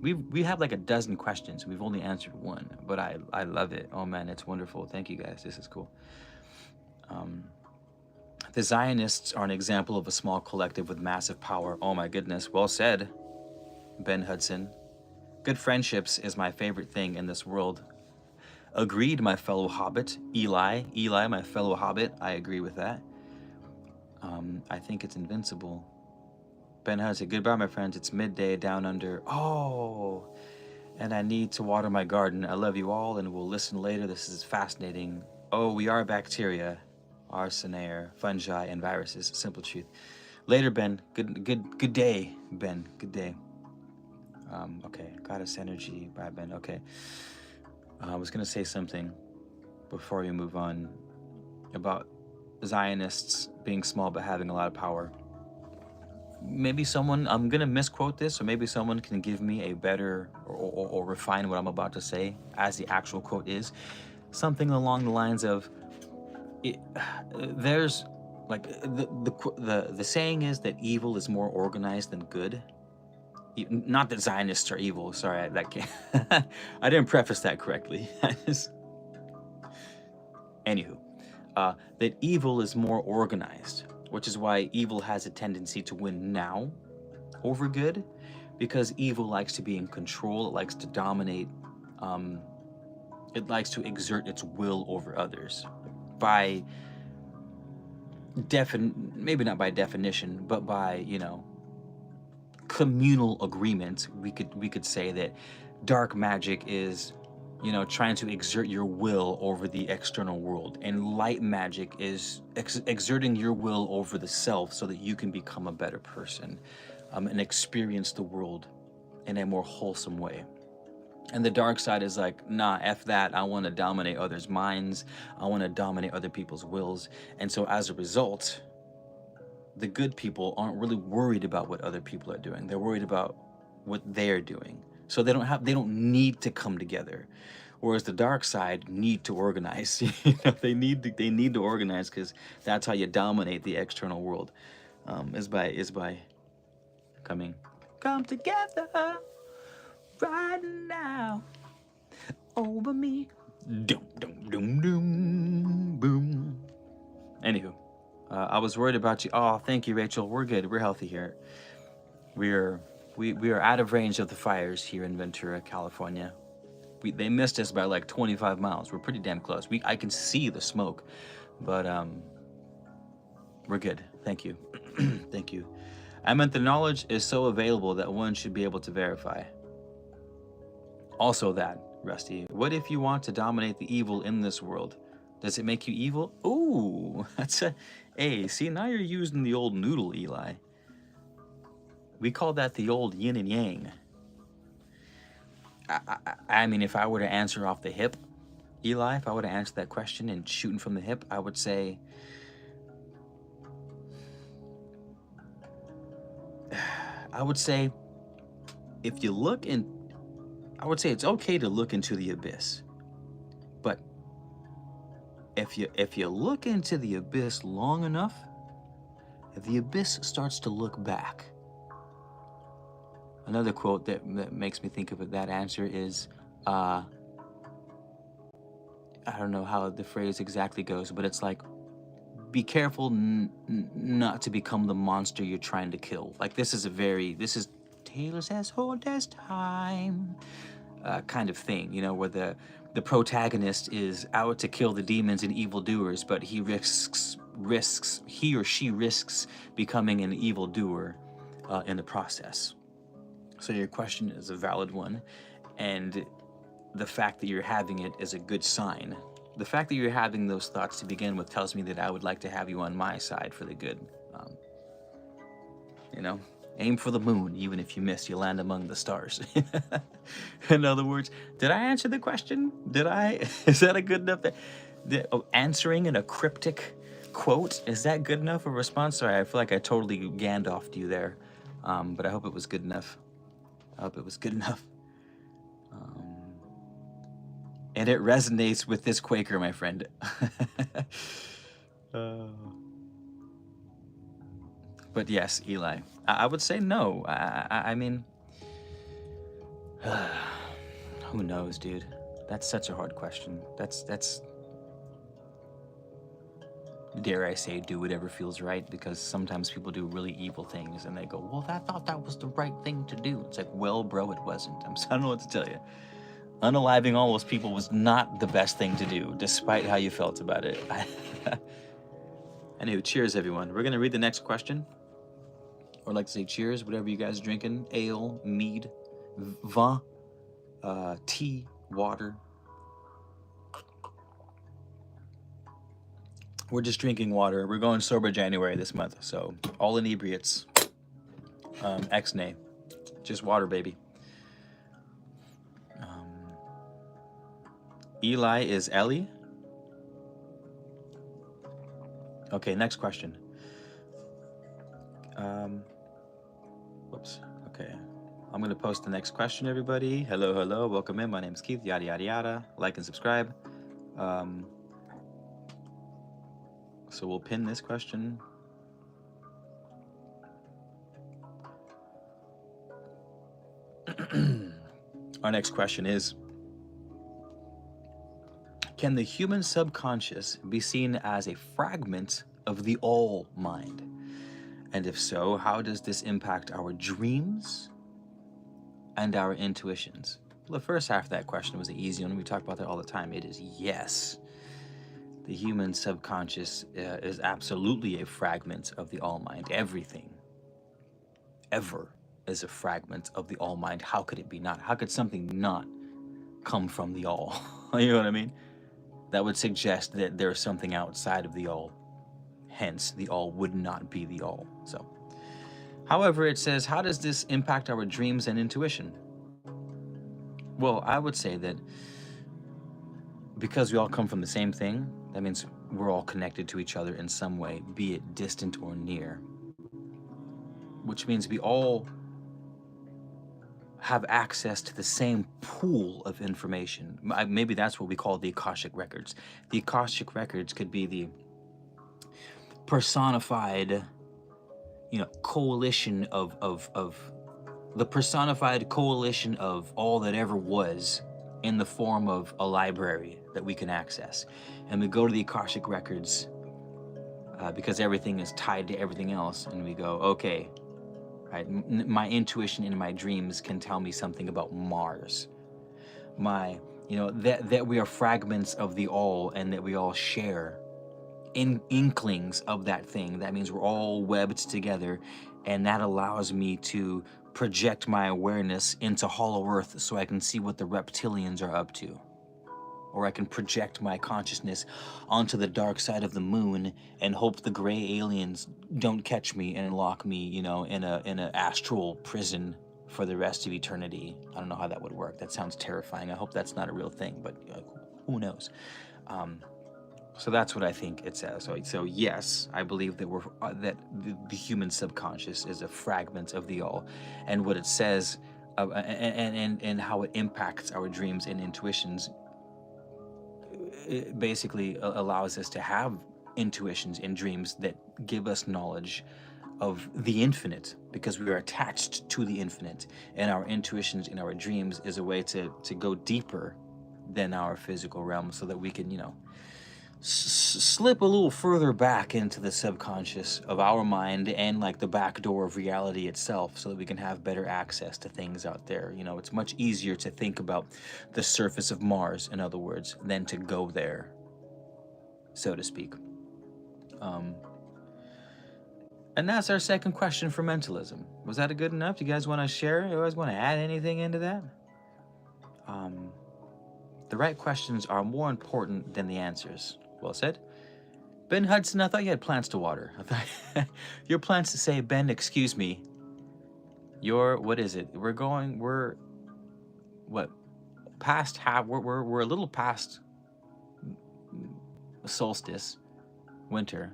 We have like a dozen questions. We've only answered one, but I love it. Oh man, it's wonderful. Thank you guys. This is cool. The Zionists are an example of a small collective with massive power. Oh my goodness. Well said, Ben Hudson. Good friendships is my favorite thing in this world. Agreed, my fellow hobbit. Eli, my fellow hobbit. I agree with that. I think it's invincible. Ben Hudson, goodbye, my friends. It's midday down under. Oh, and I need to water my garden. I love you all, and we'll listen later. This is fascinating. Oh, we are bacteria, arseniae, fungi, and viruses. Simple truth. Later, Ben. Good day, Ben. Good day. Okay, goddess energy. Bye, Ben. Okay. I was gonna say something before we move on about Zionists being small but having a lot of power. Maybe someone, I'm gonna misquote this, or maybe someone can give me a better or refine what I'm about to say as the actual quote is. Something along the lines of, there's like the saying is that evil is more organized than good. Not that Zionists are evil. Sorry, that can't. I didn't preface that correctly. Anywho, that evil is more organized, which is why evil has a tendency to win now over good, because evil likes to be in control. It likes to dominate. It likes to exert its will over others. By maybe not by definition, but by, you know, communal agreement, we could say that dark magic is, you know, trying to exert your will over the external world, and light magic is exerting your will over the self so that you can become a better person, and experience the world in a more wholesome way. And the dark side is like, nah, F that. I want to dominate others' minds. I want to dominate other people's wills. And so as a result, the good people aren't really worried about what other people are doing. They're worried about what they're doing. So they don't need to come together. Whereas the dark side need to organize. You know, they need to organize, because that's how you dominate the external world. Is by come together right now over me. Dum dum dum dum boom. Anywho. I was worried about you. Oh, thank you, Rachel. We're good. We're healthy here. We are out of range of the fires here in Ventura, California. They missed us by like 25 miles. We're pretty damn close. I can see the smoke, but we're good. Thank you. Thank you. I meant the knowledge is so available that one should be able to verify. Also that, Rusty. What if you want to dominate the evil in this world? Does it make you evil? Ooh, that's a... Hey, see, now you're using the old noodle, Eli. We call that the old yin and yang. I mean, if I were to answer off the hip, Eli, if I were to answer that question and shooting from the hip, I would say... if you look in... I would say it's okay to look into the abyss. But if you look into the abyss long enough, the abyss starts to look back. Another quote that makes me think of that answer is, I don't know how the phrase exactly goes, but it's like, be careful not to become the monster you're trying to kill. Like, this is Taylor's as old as time kind of thing, you know, where the protagonist is out to kill the demons and evildoers, but he or she risks becoming an evildoer in the process. So your question is a valid one, and the fact that you're having it is a good sign. The fact that you're having those thoughts to begin with tells me that I would like to have you on my side for the good. You know, aim for the moon. Even if you miss, you land among the stars. In other words, did I answer the question? Did I? Is that a good enough... answering in a cryptic quote, is that good enough a response? Sorry, I feel like I totally Gandalf'd you there. But I hope it was good enough. And it resonates with this Quaker, my friend. But yes, Eli, I would say no. I mean, Who knows, dude? That's such a hard question. That's dare I say, do whatever feels right, because sometimes people do really evil things and they go, well, I thought that was the right thing to do. It's like, well, bro, it wasn't. I don't know what to tell you. Unaliving all those people was not the best thing to do, despite how you felt about it. Anywho, cheers, everyone. We're going to read the next question. Or like to say cheers, whatever you guys are drinking. Ale, mead, vin, tea, water. We're just drinking water. We're going sober January this month. So all inebriates. Ex-nay. Just water, baby. Eli is Ellie. Okay, next question. Whoops. Okay. I'm going to post the next question, everybody. Hello, hello. Welcome in. My name is Keith. Yada, yada, yada. Like and subscribe. So we'll pin this question. Our next question is, can the human subconscious be seen as a fragment of the all mind? And if so, how does this impact our dreams and our intuitions? Well, the first half of that question was the easy one. We talk about that all the time. It is yes. The human subconscious is absolutely a fragment of the all mind. Everything, ever, is a fragment of the all mind. How could it be not? How could something not come from the all? You know what I mean? That would suggest that there's something outside of the all. Hence, the all would not be the all. So, however, it says, how does this impact our dreams and intuition? Well, I would say that because we all come from the same thing, that means we're all connected to each other in some way, be it distant or near. Which means we all have access to the same pool of information. Maybe that's what we call the Akashic Records. The Akashic Records could be the personified, coalition of the personified coalition of all that ever was in the form of a library that we can access. And we go to the Akashic Records because everything is tied to everything else, and we go, okay, right, my intuition in my dreams can tell me something about Mars. That we are fragments of the all, and that we all share inklings of that thing. That means we're all webbed together, and that allows me to project my awareness into Hollow Earth so I can see what the reptilians are up to. Or I can project my consciousness onto the dark side of the moon and hope the gray aliens don't catch me and lock me, in a astral prison for the rest of eternity. I don't know how that would work. That sounds terrifying. I hope that's not a real thing, but who knows? So that's what I think it says. So yes, I believe that that the human subconscious is a fragment of the all, and what it says, and how it impacts our dreams and intuitions. It basically allows us to have intuitions and dreams that give us knowledge of the infinite, because we are attached to the infinite, and our intuitions in our dreams is a way to go deeper than our physical realm, so that we can, slip a little further back into the subconscious of our mind and like the back door of reality itself, so that we can have better access to things out there. It's much easier to think about the surface of Mars, in other words, than to go there, so to speak. And that's our second question for mentalism. Was that good enough? Do you guys want to share? You guys want to add anything into that? The right questions are more important than the answers. Well said. Ben Hudson, I thought you had plants to water. I thought your plants to say, Ben, excuse me. What is it? We're past half, we're a little past solstice, winter,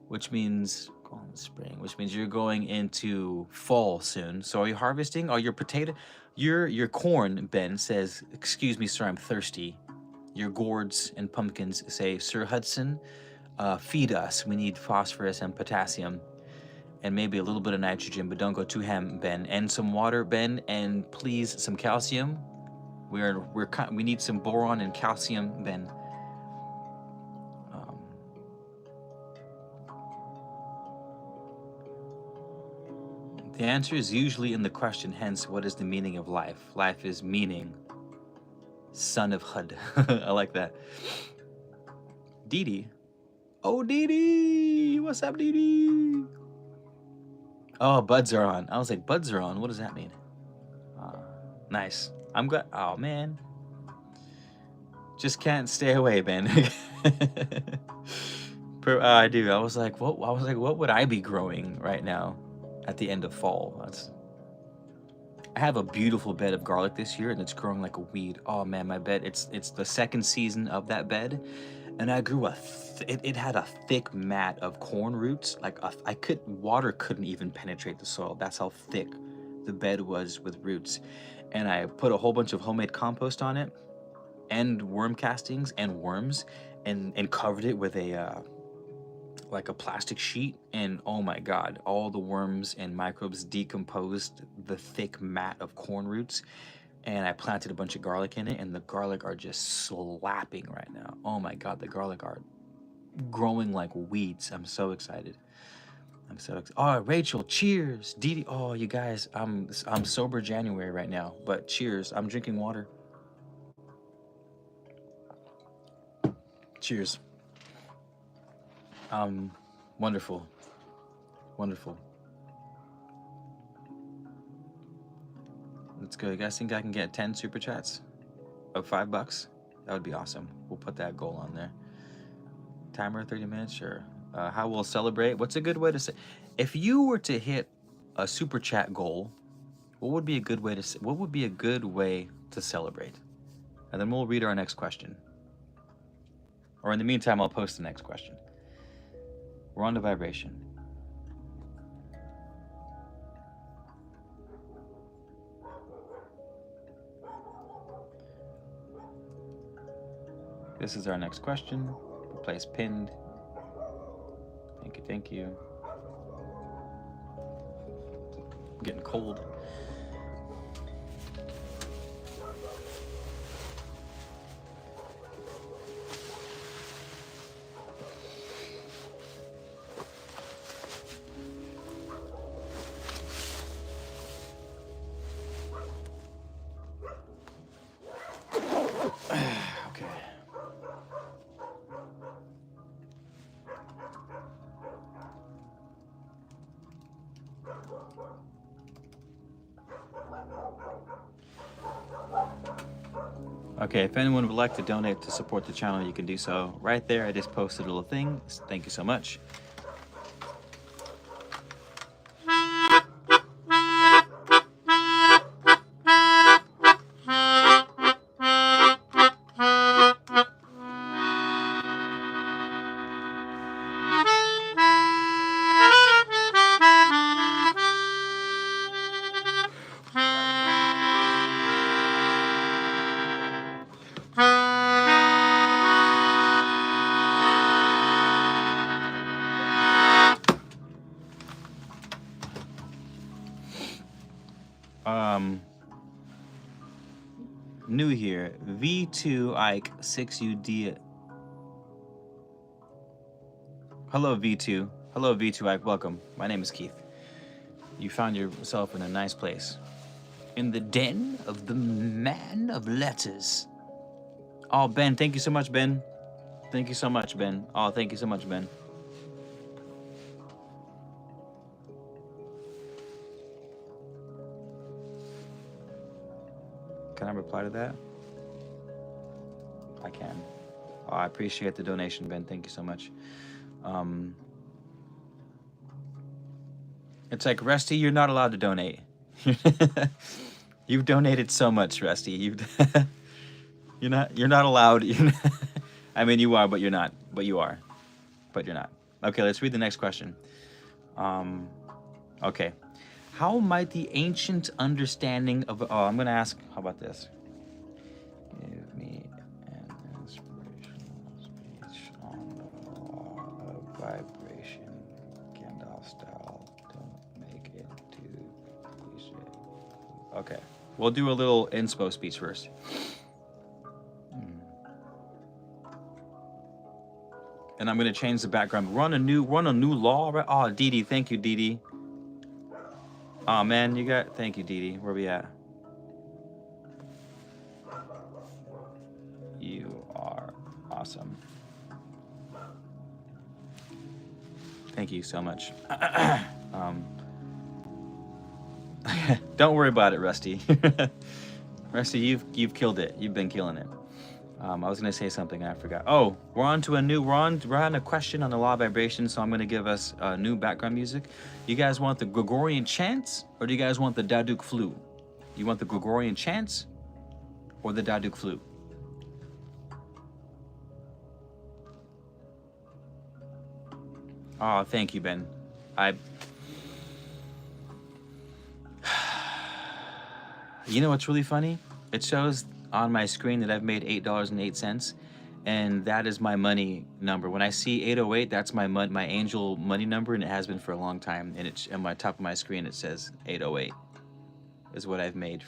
which means spring, which means you're going into fall soon. So are you harvesting? Are your potato, your corn, Ben, says, excuse me, sir, I'm thirsty. Your gourds and pumpkins say, Sir Hudson, feed us. We need phosphorus and potassium. and maybe a little bit of nitrogen, but don't go too ham, Ben. And some water, Ben, and please some calcium. We need some boron and calcium, Ben. The answer is usually in the question, hence, what is the meaning of life? Life is meaning. Son of Hud. I like that. Dee. Oh, Dee. What's up, Dee? Oh, buds are on. I was like, buds are on. What does that mean? Nice. I'm glad. Oh, man. Just can't stay away, Ben. I do. I was like, what would I be growing right now at the end of fall? I have a beautiful bed of garlic this year, and it's growing like a weed. Oh man, my bed. It's the second season of that bed, and I grew it had a thick mat of corn roots. Like water couldn't even penetrate the soil. That's how thick the bed was with roots. And I put a whole bunch of homemade compost on it, and worm castings and worms, and covered it with a like a plastic sheet, and oh my god, all the worms and microbes decomposed the thick mat of corn roots, and I planted a bunch of garlic in it, and the garlic are just slapping right now. Oh my god, the garlic are growing like weeds. I'm so excited. Oh, Rachel, cheers. Dee. Oh, you guys, I'm sober January right now, but cheers. I'm drinking water. Cheers. Wonderful. Let's go. You guys think I can get 10 super chats of $5? That would be awesome. We'll put that goal on there. Timer 30 minutes, sure. How we'll celebrate? What's a good way to say? If you were to hit a super chat goal, what would be a good way to celebrate? And then we'll read our next question. Or in the meantime, I'll post the next question. We're on to vibration. This is our next question. Replace pinned. Thank you. I'm getting cold. Okay, if anyone would like to donate to support the channel, you can do so right there. I just posted a little thing. Thank you so much. New here, V2 Ike 6UD. Hello V2. Hello V2 Ike, welcome. My name is Keith. You found yourself in a nice place. In the den of the man of letters. Oh, Ben, thank you so much, Ben. Thank you so much, Ben. Oh, thank you so much, Ben. Can I reply to that? I can. Oh, I appreciate the donation, Ben. Thank you so much. It's like, Rusty, you're not allowed to donate. You've donated so much, Rusty. You're not allowed. I mean, you are, but you're not. But you are. But you're not. Okay, let's read the next question. Okay. How might the ancient understanding of... Oh, I'm going to ask... How about this? Give me an inspirational speech on the law of vibration, Gandalf style Okay. We'll do a little inspo speech first. And I'm gonna change the background. We're on a new law, right? Oh, Dee, thank you, Dee. Oh man, thank you, Dee. Where we at? You are awesome. Thank you so much. Don't worry about it, Rusty. Rusty, you've killed it. You've been killing it. I was gonna say something and I forgot. Oh, we're on a question on the law of vibration, so I'm gonna give us new background music. You guys want the Gregorian chants or do you guys want the Daduk flute? You want the Gregorian chants or the Daduk flute? Oh, thank you, Ben. You know what's really funny? It shows on my screen that I've made $8.08, and that is my money number. When I see 808, that's my angel money number, and it has been for a long time. And it's on my top of my screen. It says 808 is what I've made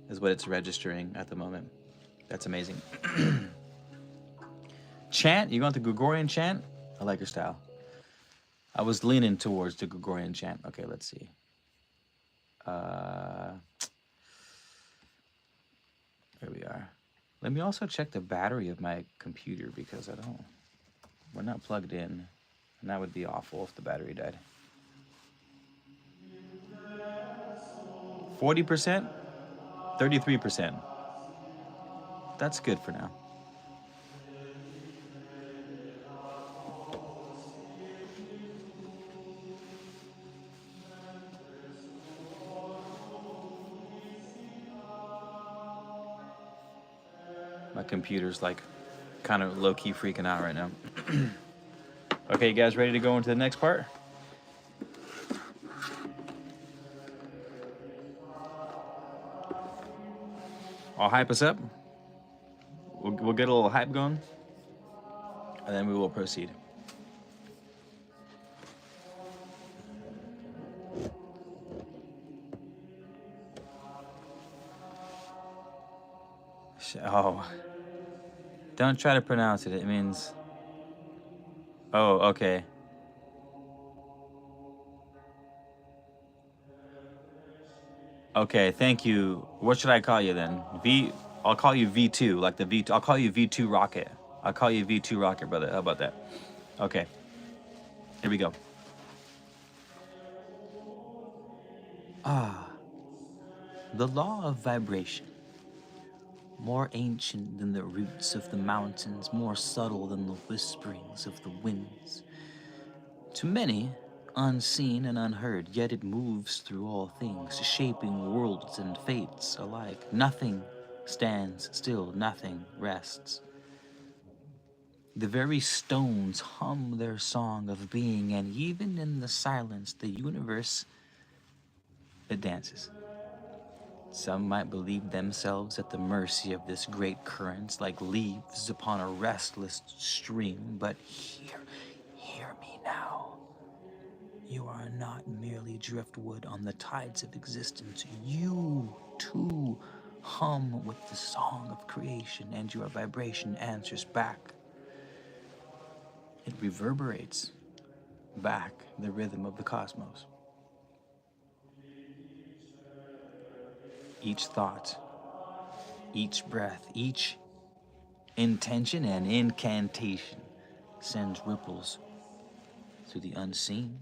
is what it's registering at the moment. That's amazing. Chant? You want the Gregorian chant? I like your style. I was leaning towards the Gregorian chant. Okay, let's see. Here we are. Let me also check the battery of my computer because we're not plugged in. And that would be awful if the battery died. 40%? 33%. That's good for now. My computer's like kind of low-key freaking out right now. Okay, you guys ready to go into the next part? I'll hype us up. We'll get a little hype going, and then we will proceed. Oh, don't try to pronounce it. It means. Oh, okay. Okay, thank you. What should I call you then? I'll call you V2, like the V2. I'll call you V2 Rocket. I'll call you V2 Rocket, brother. How about that? Okay. Here we go. The law of vibration. More ancient than the roots of the mountains, more subtle than the whisperings of the winds. To many, unseen and unheard, yet it moves through all things, shaping worlds and fates alike. Nothing stands still, nothing rests. The very stones hum their song of being, and even in the silence, the universe, it dances. Some might believe themselves at the mercy of this great current, like leaves upon a restless stream, but hear me now. You are not merely driftwood on the tides of existence. You, too, hum with the song of creation, and your vibration answers back. It reverberates back the rhythm of the cosmos. Each thought, each breath, each intention and incantation sends ripples through the unseen,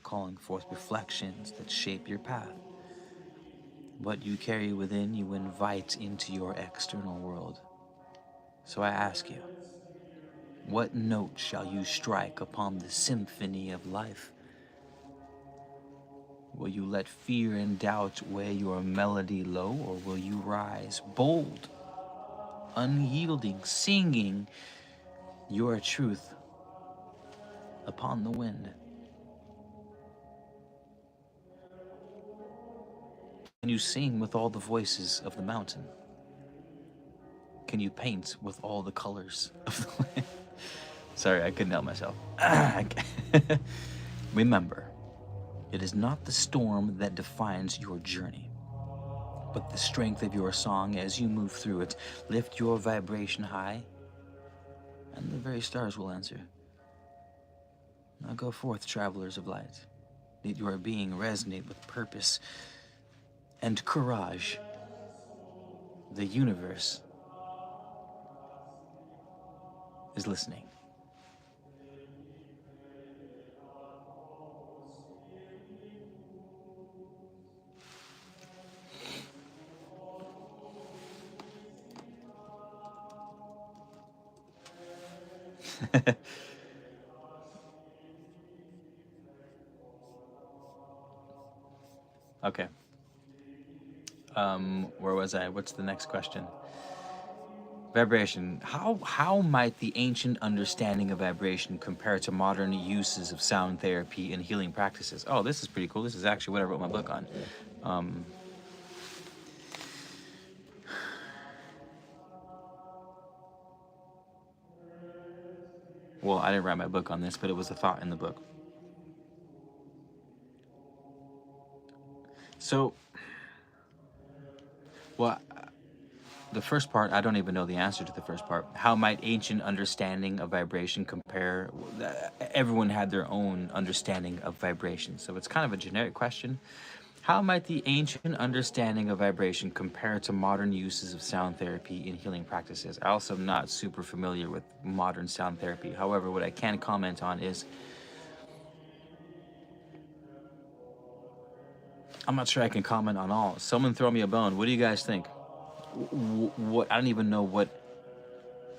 calling forth reflections that shape your path. What you carry within, you invite into your external world. So I ask you, what note shall you strike upon the symphony of life? Will you let fear and doubt weigh your melody low, or will you rise bold, unyielding, singing your truth upon the wind? Can you sing with all the voices of the mountain? Can you paint with all the colors of the land? Sorry, I couldn't help myself. Remember, It is not the storm that defines your journey, but the strength of your song as you move through it. Lift your vibration high, and the very stars will answer. Now go forth, travelers of light. Let your being resonate with purpose and courage. The universe is listening. Okay. Where was I? What's the next question? Vibration. How might the ancient understanding of vibration compare to modern uses of sound therapy and healing practices? Oh, this is pretty cool. This is actually what I wrote my book on. Well, I didn't write my book on this, but it was a thought in the book. So, well, the first part, I don't even know the answer to the first part. How might ancient understanding of vibration compare? Everyone had their own understanding of vibration, so it's kind of a generic question. How might the ancient understanding of vibration compare to modern uses of sound therapy and healing practices? I also am not super familiar with modern sound therapy. However, what I can comment on is, I'm not sure I can comment on all. Someone throw me a bone. What do you guys think? What, I don't even know what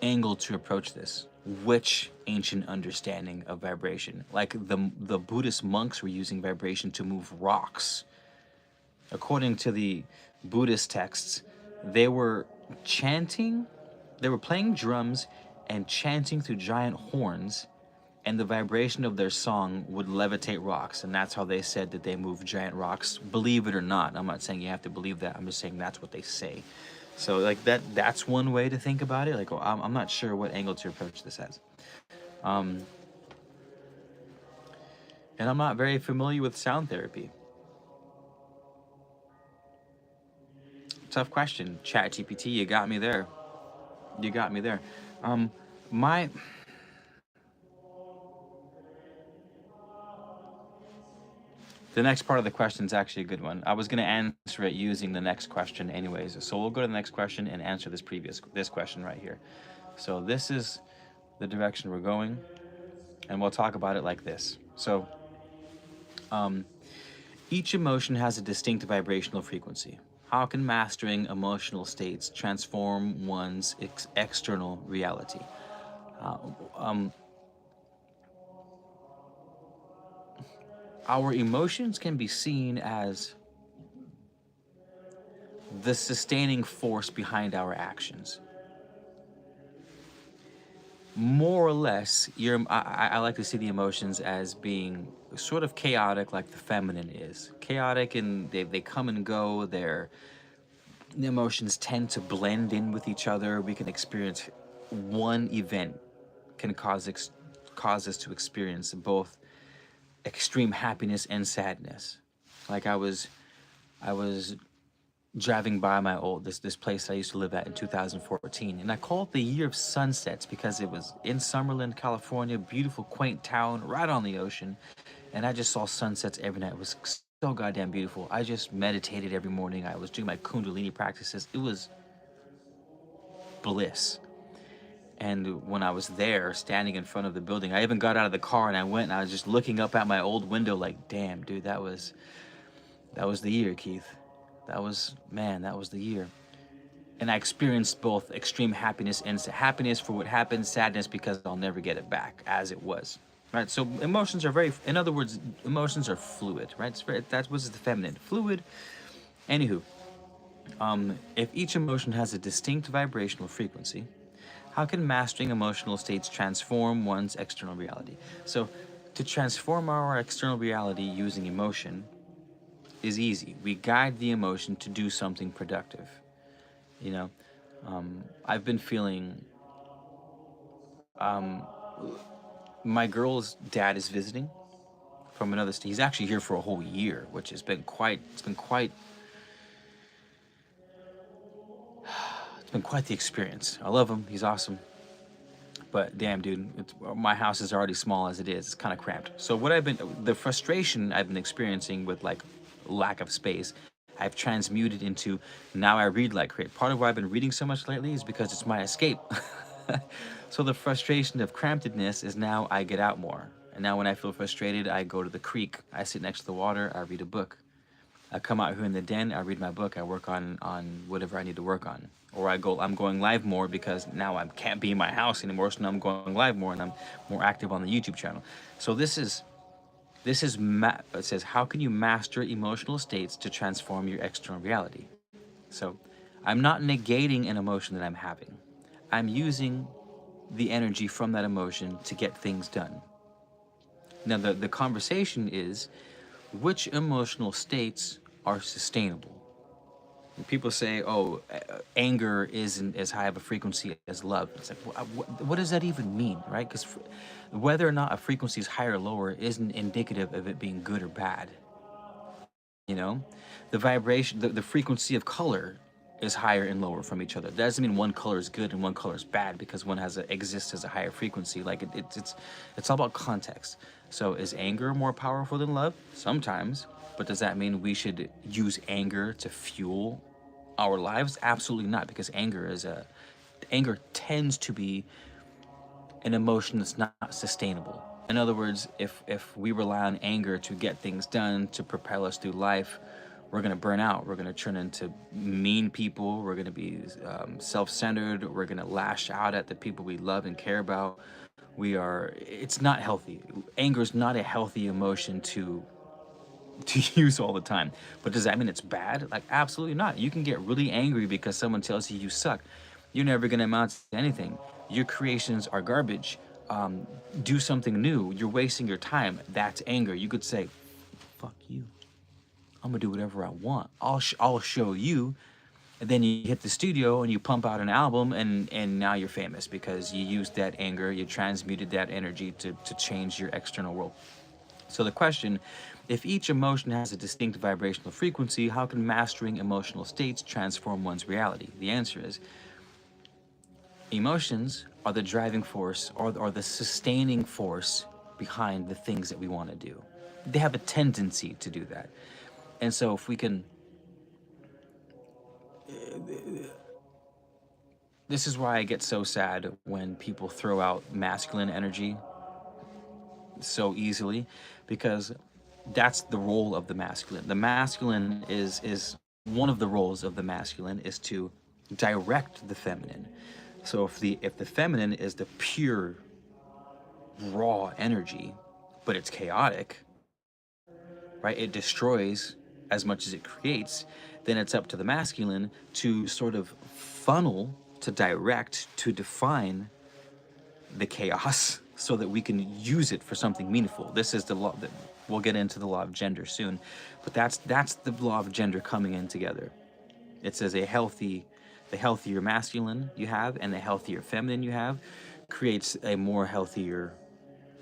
angle to approach this. Which ancient understanding of vibration? Like the Buddhist monks were using vibration to move rocks. According to the Buddhist texts, they were chanting, they were playing drums and chanting through giant horns, and the vibration of their song would levitate rocks, and that's how they said that they moved giant rocks. Believe it or not, I'm not saying you have to believe that, I'm just saying that's what they say. So like that's one way to think about it. Like, well, I'm not sure what angle to approach this as. And I'm not very familiar with sound therapy. Tough question. ChatGPT, you got me there. You got me there. My The next part of the question is actually a good one. I was going to answer it using the next question anyways. So we'll go to the next question and answer this question right here. So this is the direction we're going, and we'll talk about it like this. So each emotion has a distinct vibrational frequency. How can mastering emotional states transform one's external reality? Our emotions can be seen as the sustaining force behind our actions. More or less, I like to see the emotions as being sort of chaotic, like the feminine is. Chaotic, and they come and go. The emotions tend to blend in with each other. We can experience one event can cause us to experience both extreme happiness and sadness. Like I was driving by my this place I used to live at in 2014, and I call it the year of sunsets because it was in Summerlin, California, beautiful quaint town right on the ocean, and I just saw sunsets every night. It was so goddamn beautiful. I just meditated every morning. I was doing my Kundalini practices. It was bliss. And when I was there, standing in front of the building, I even got out of the car and I went and I was just looking up at my old window like, damn, dude, that was the year, Keith. That was the year. And I experienced both extreme happiness and happiness for what happened, sadness because I'll never get it back as it was. Right? So emotions are in other words, emotions are fluid, right? That's what's the feminine. Fluid. Anywho, if each emotion has a distinct vibrational frequency, how can mastering emotional states transform one's external reality? So, to transform our external reality using emotion is easy. We guide the emotion to do something productive. You know, I've been feeling. My girl's dad is visiting, from another state. He's actually here for a whole year, which has been quite. It's been quite the experience. I love him. He's awesome. But damn, dude, my house is already small as it is. It's kind of cramped. So the frustration I've been experiencing with like lack of space, I've transmuted into now I read like crazy. Part of why I've been reading so much lately is because it's my escape. So the frustration of crampedness is now I get out more. And now when I feel frustrated, I go to the creek. I sit next to the water. I read a book. I come out here in the den, I read my book, I work on whatever I need to work on. Or I'm going live more because now I can't be in my house anymore, so now I'm going live more and I'm more active on the YouTube channel. So it says, how can you master emotional states to transform your external reality? So I'm not negating an emotion that I'm having. I'm using the energy from that emotion to get things done. Now the conversation is, which emotional states are sustainable? People say, oh, anger isn't as high of a frequency as love. It's like, what does that even mean, right? Because whether or not a frequency is higher or lower isn't indicative of it being good or bad. You know, the vibration, the frequency of color is higher and lower from each other. That doesn't mean one color is good and one color is bad because one exists as a higher frequency. Like it's all about context. So is anger more powerful than love? Sometimes. But does that mean we should use anger to fuel our lives? Absolutely not, because anger tends to be an emotion that's not sustainable. In other words, if we rely on anger to get things done, to propel us through life, we're going to burn out. We're going to turn into mean people. We're going to be self-centered. We're going to lash out at the people we love and care about. It's not healthy. Anger is not a healthy emotion to use all the time. But does that mean it's bad? Like, absolutely not. You can get really angry because someone tells you suck. You're never going to amount to anything. Your creations are garbage. Do something new. You're wasting your time. That's anger. You could say, fuck you. I'm going to do whatever I want. I'll show you. And then you hit the studio and you pump out an album, and now you're famous because you used that anger, you transmuted that energy to change your external world. So the question, if each emotion has a distinct vibrational frequency, how can mastering emotional states transform one's reality? The answer is, emotions are the driving force or the sustaining force behind the things that we want to do. They have a tendency to do that. And so if we can, this is why I get so sad when people throw out masculine energy so easily, because that's the role of the masculine. The masculine is one of the roles of the masculine is to direct the feminine. So if the feminine is the pure raw energy, but it's chaotic, right? It destroys as much as it creates, then it's up to the masculine to sort of funnel, to direct, to define the chaos so that we can use it for something meaningful. This is the law that we'll get into the law of gender soon, but that's the law of gender coming in together. It says the healthier masculine you have and the healthier feminine you have creates a more healthier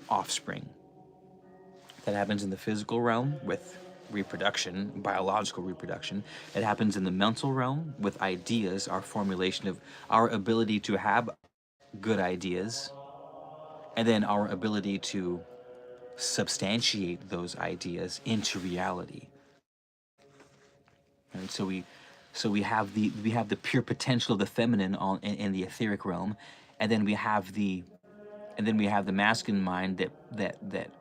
offspring. That happens in the physical realm with reproduction, biological reproduction. It happens in the mental realm with ideas, our formulation of our ability to have good ideas, and then our ability to substantiate those ideas into reality. And so we have the pure potential of the feminine in the etheric realm, and then we have the masculine mind that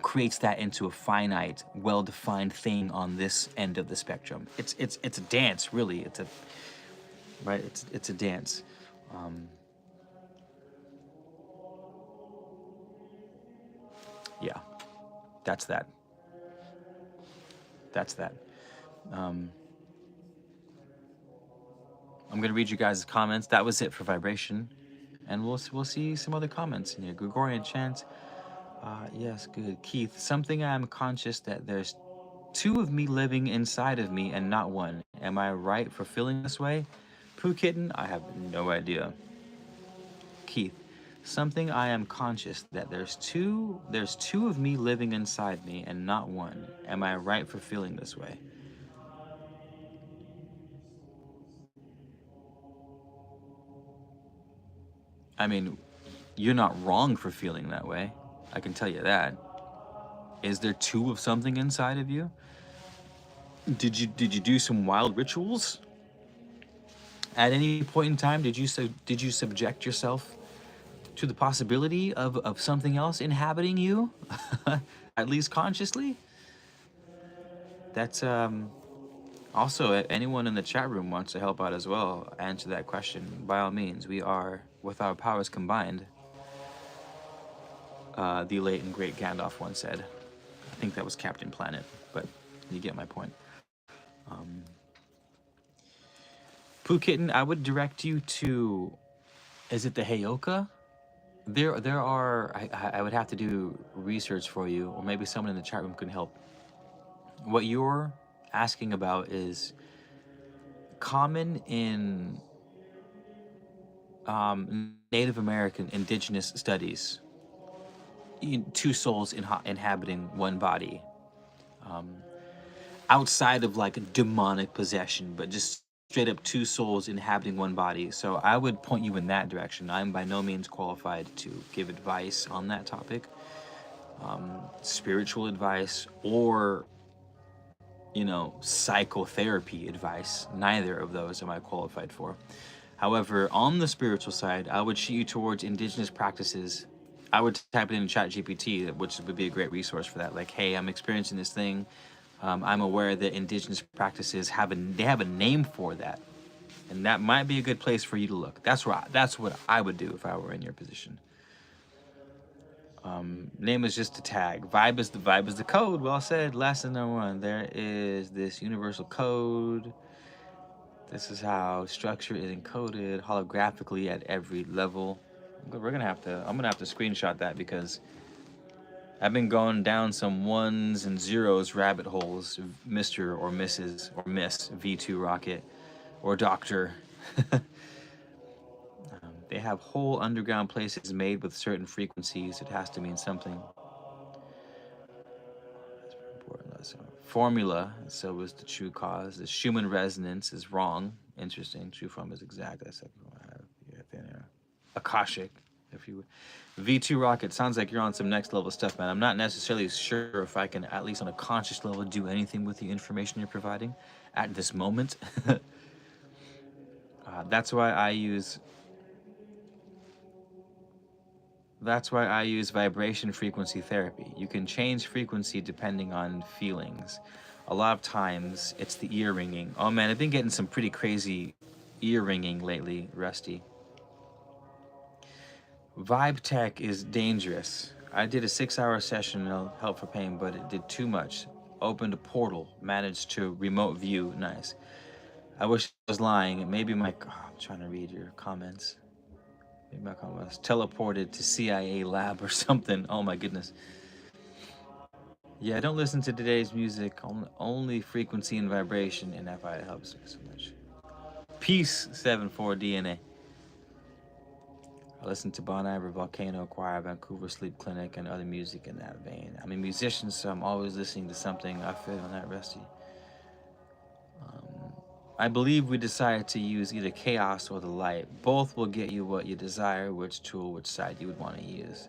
creates that into a finite, well-defined thing on this end of the spectrum. It's a dance, really. It's a dance. Yeah, that's that. That's that. I'm gonna read you guys' comments. That was it for vibration, and we'll see some other comments in here. Gregorian chant. Yes, good. Keith, something I'm conscious that there's two of me living inside of me and not one. Am I right for feeling this way? Pooh Kitten, I have no idea. Keith, Something I am conscious that there's two of me living inside me and not one. Am I right for feeling this way? I mean, you're not wrong for feeling that way. I can tell you that. Is there two of something inside of you? Did you do some wild rituals at any point in time? Did you subject yourself to the possibility of something else inhabiting you, at least consciously? That's also, anyone in the chat room wants to help out as well. Answer that question by all means. We are, with our powers combined. The late and great Gandalf once said. I think that was Captain Planet, but you get my point. Um, Pooh Kitten, I would direct you to. Is it the Heyoka? There are. I would have to do research for you, or maybe someone in the chat room can help. What you're asking about is common in Native American indigenous studies. Two souls inhabiting one body, um, outside of like demonic possession, but just straight up two souls inhabiting one body. So I would point you in that direction. I'm by no means qualified to give advice on that topic, spiritual advice, or psychotherapy advice. Neither of those am I qualified for. However, on the spiritual side, I would shoot you towards indigenous practices. I would type it in ChatGPT, which would be a great resource for that. Like, hey, I'm experiencing this thing. I'm aware that indigenous practices have a name for that, and that might be a good place for you to look. That's what I would do if I were in your position. Name is just a tag. Vibe is the code. Well said. Lesson number one. There is this universal code. This is how structure is encoded holographically at every level. I'm gonna have to screenshot that because I've been going down some ones and zeros rabbit holes, Mr. or Mrs. or Miss V2 Rocket or Doctor. They have whole underground places made with certain frequencies. It has to mean something. Formula, so is the true cause. The Schumann resonance is wrong. Interesting. True form is exact. That's Akashic, if you would. V2 Rocket, sounds like you're on some next level stuff, man. I'm not necessarily sure if I can, at least on a conscious level, do anything with the information you're providing at this moment. That's why I use vibration frequency therapy. You can change frequency depending on feelings. A lot of times it's the ear ringing. Oh man, I've been getting some pretty crazy ear ringing lately, Rusty. Vibe tech is dangerous. I did a 6-hour session of Help for Pain, but it did too much. Opened a portal, managed to remote view. Nice. I wish I was lying. Maybe I'm trying to read your comments. Maybe my comment was teleported to CIA lab or something. Oh my goodness. Yeah, don't listen to today's music. Only frequency and vibration, and that probably helps so much. Peace, 7-4 DNA. I listen to Bon Iver, Volcano Choir, Vancouver Sleep Clinic, and other music in that vein. I'm a musician, so I'm always listening to something. I feel on that, Rusty. I believe we decided to use either chaos or the light. Both will get you what you desire, which tool, which side you would want to use.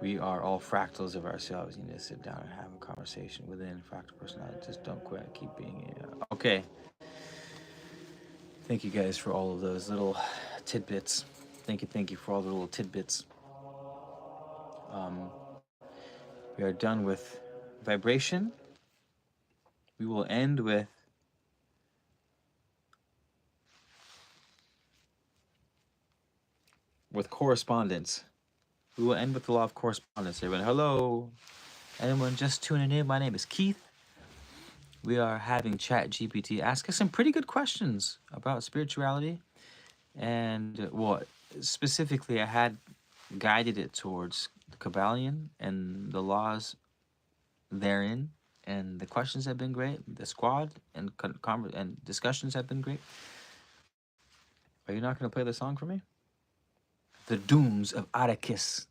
We are all fractals of ourselves. You need to sit down and have a conversation within fractal personality. Just don't quit. Keep being okay. Thank you guys for all of those little tidbits. Thank you for all the little tidbits. We are done with vibration. We will end with correspondence. We will end with the law of correspondence. Everyone, hello. Anyone just tuning in? My name is Keith. We are having ChatGPT ask us some pretty good questions about spirituality. And specifically, I had guided it towards the Kabbalion and the laws therein. And the questions have been great. The squad and discussions have been great. Are you not going to play the song for me? The dooms of Atticus.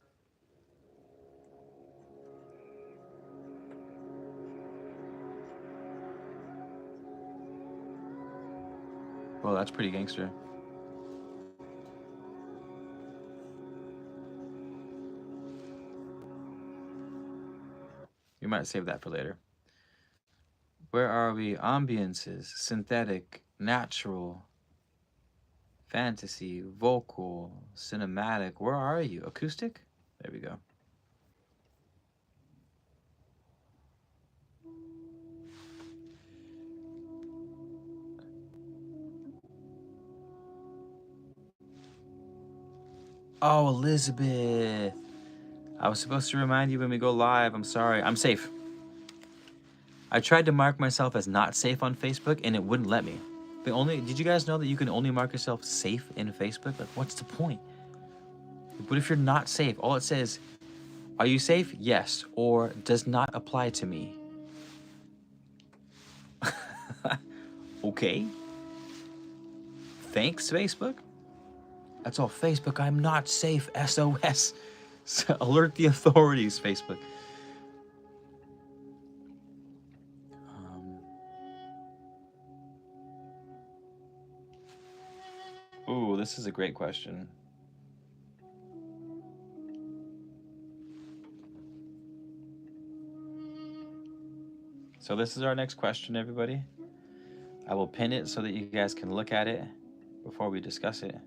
Well, that's pretty gangster. You might save that for later. Where are we? Ambiances, synthetic, natural, fantasy, vocal, cinematic. Where are you? Acoustic? There we go. Oh, Elizabeth. I was supposed to remind you when we go live. I'm sorry. I'm safe. I tried to mark myself as not safe on Facebook and it wouldn't let me. Did you guys know that you can only mark yourself safe in Facebook? Like, what's the point? But if you're not safe, all it says, are you safe? Yes. Or does not apply to me. Okay. Thanks, Facebook. That's all Facebook. I'm not safe. SOS. Alert the authorities, Facebook. Ooh, this is a great question. So this is our next question, everybody. I will pin it so that you guys can look at it before we discuss it.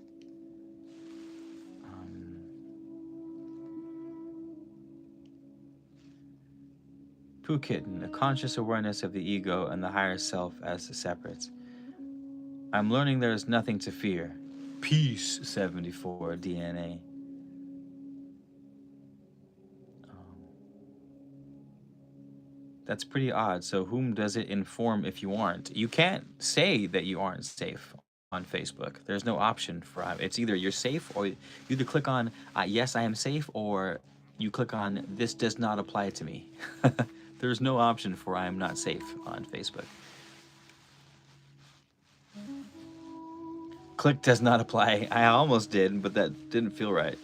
Pooh Kitten, a conscious awareness of the ego and the higher self as separates. I'm learning there is nothing to fear. Peace, 74 DNA. That's pretty odd. So whom does it inform if you aren't? You can't say that you aren't safe on Facebook. There's no option for it's either you're safe or you either click on yes, I am safe, or you click on this does not apply to me. There's no option for I am not safe on Facebook. Click does not apply. I almost did, but that didn't feel right.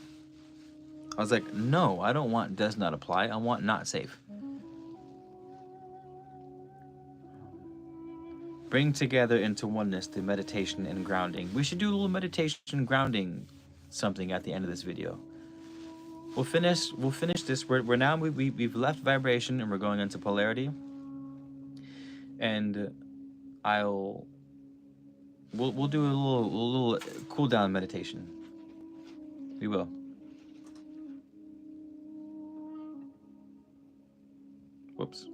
I was like, no, I don't want does not apply. I want not safe. Bring together into oneness through meditation and grounding. We should do a little meditation grounding something at the end of this video. We'll finish this. We're now we've left vibration and we're going into polarity. And we'll do a little cool down meditation. We will. Whoops.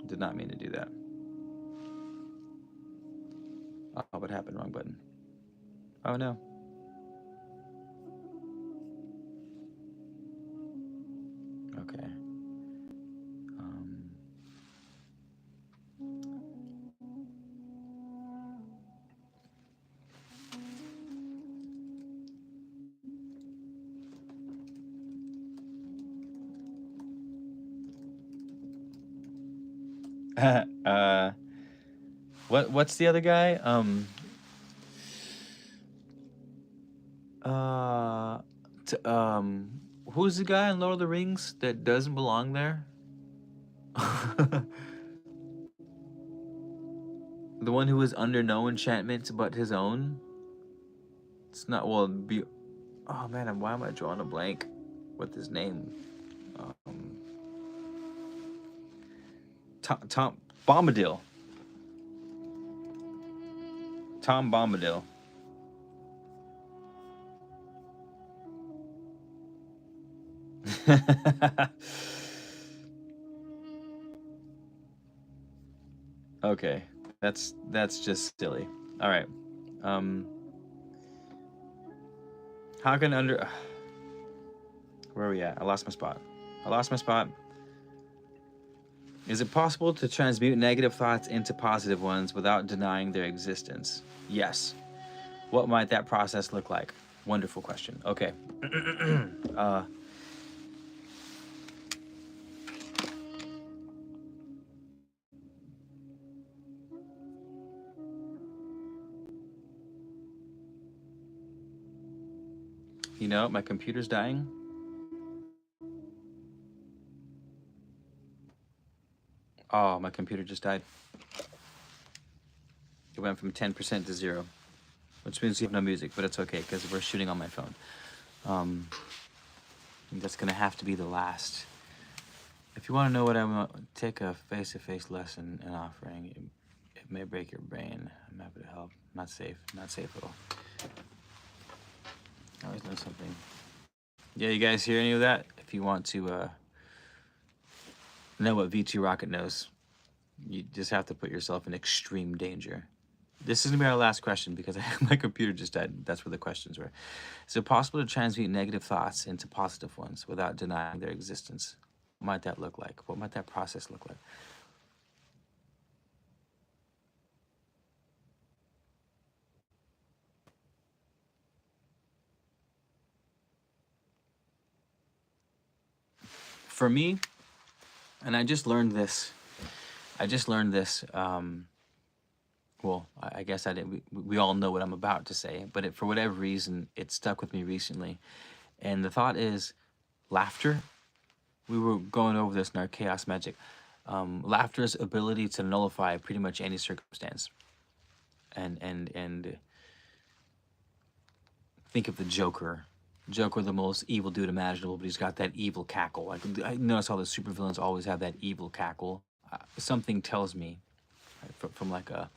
Did not mean to do that. Oh, what happened? Wrong button. Oh no. Okay. What's the other guy? Who's the guy in Lord of the Rings that doesn't belong there? The one who is under no enchantment but his own? It's not, well, be... Oh, man, why am I drawing a blank with his name? Tom Bombadil. Tom Bombadil. Okay, that's just silly. All right. How can where are we at? I lost my spot. Is it possible to transmute negative thoughts into positive ones without denying their existence? Yes. What might that process look like? Wonderful question. Okay. You know, my computer's dying. Oh, my computer just died. It went from 10% to 0, which means you have no music, but it's okay because we're shooting on my phone. That's gonna have to be the last. If you want to know what I want, take a face-to-face lesson in offering. It may break your brain. I'm happy to help. Not safe. Not safe at all. I always know something. Yeah, you guys hear any of that? If you want to know what V2 Rocket knows, you just have to put yourself in extreme danger. This is gonna be our last question because my computer just died. That's where the questions were. Is it possible to transmute negative thoughts into positive ones without denying their existence? What might that look like? What might that process look like? For me, and I just learned this. Well, I guess I didn't. We all know what I'm about to say, but for whatever reason, it stuck with me recently. And the thought is laughter. We were going over this in our chaos magic. Laughter's ability to nullify pretty much any circumstance. And think of the Joker. Joker, the most evil dude imaginable, but he's got that evil cackle. Like, I notice all the supervillains always have that evil cackle. Something tells me, from like a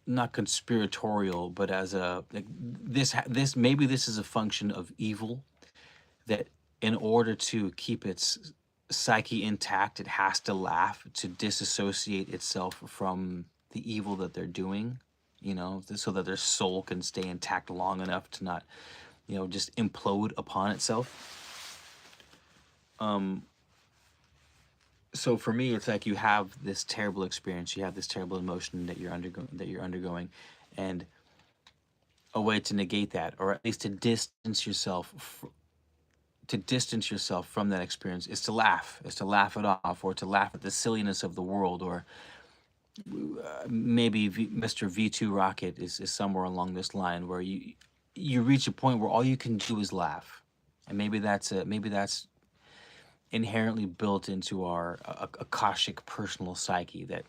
not conspiratorial, but as a like this maybe this is a function of evil, that in order to keep its psyche intact, it has to laugh to disassociate itself from the evil that they're doing, you know, so that their soul can stay intact long enough to not, you know, just implode upon itself. So for me, it's like you have this terrible experience, you have this terrible emotion that you're undergoing, and a way to negate that, or at least to distance yourself from that experience, is to laugh, it off, or to laugh at the silliness of the world, or maybe Mr. V2 Rocket is somewhere along this line where you reach a point where all you can do is laugh, and maybe that's inherently built into our Akashic personal psyche, that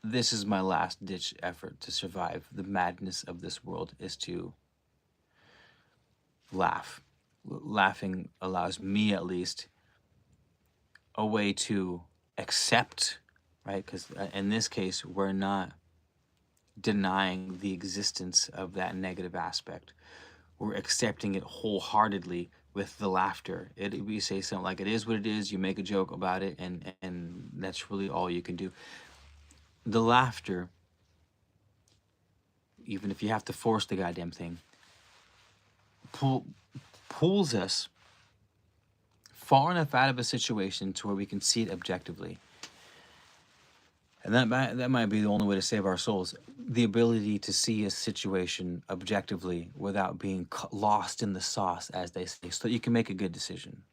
this is my last ditch effort to survive the madness of this world, is to laugh. Laughing allows me, at least, a way to accept, right? Because in this case, we're not denying the existence of that negative aspect. We're accepting it wholeheartedly with the laughter. We say something like, it is what it is, you make a joke about it, and that's really all you can do. The laughter, even if you have to force the goddamn thing, pulls us far enough out of a situation to where we can see it objectively. And that might be the only way to save our souls. The ability to see a situation objectively without being lost in the sauce, as they say, so that you can make a good decision.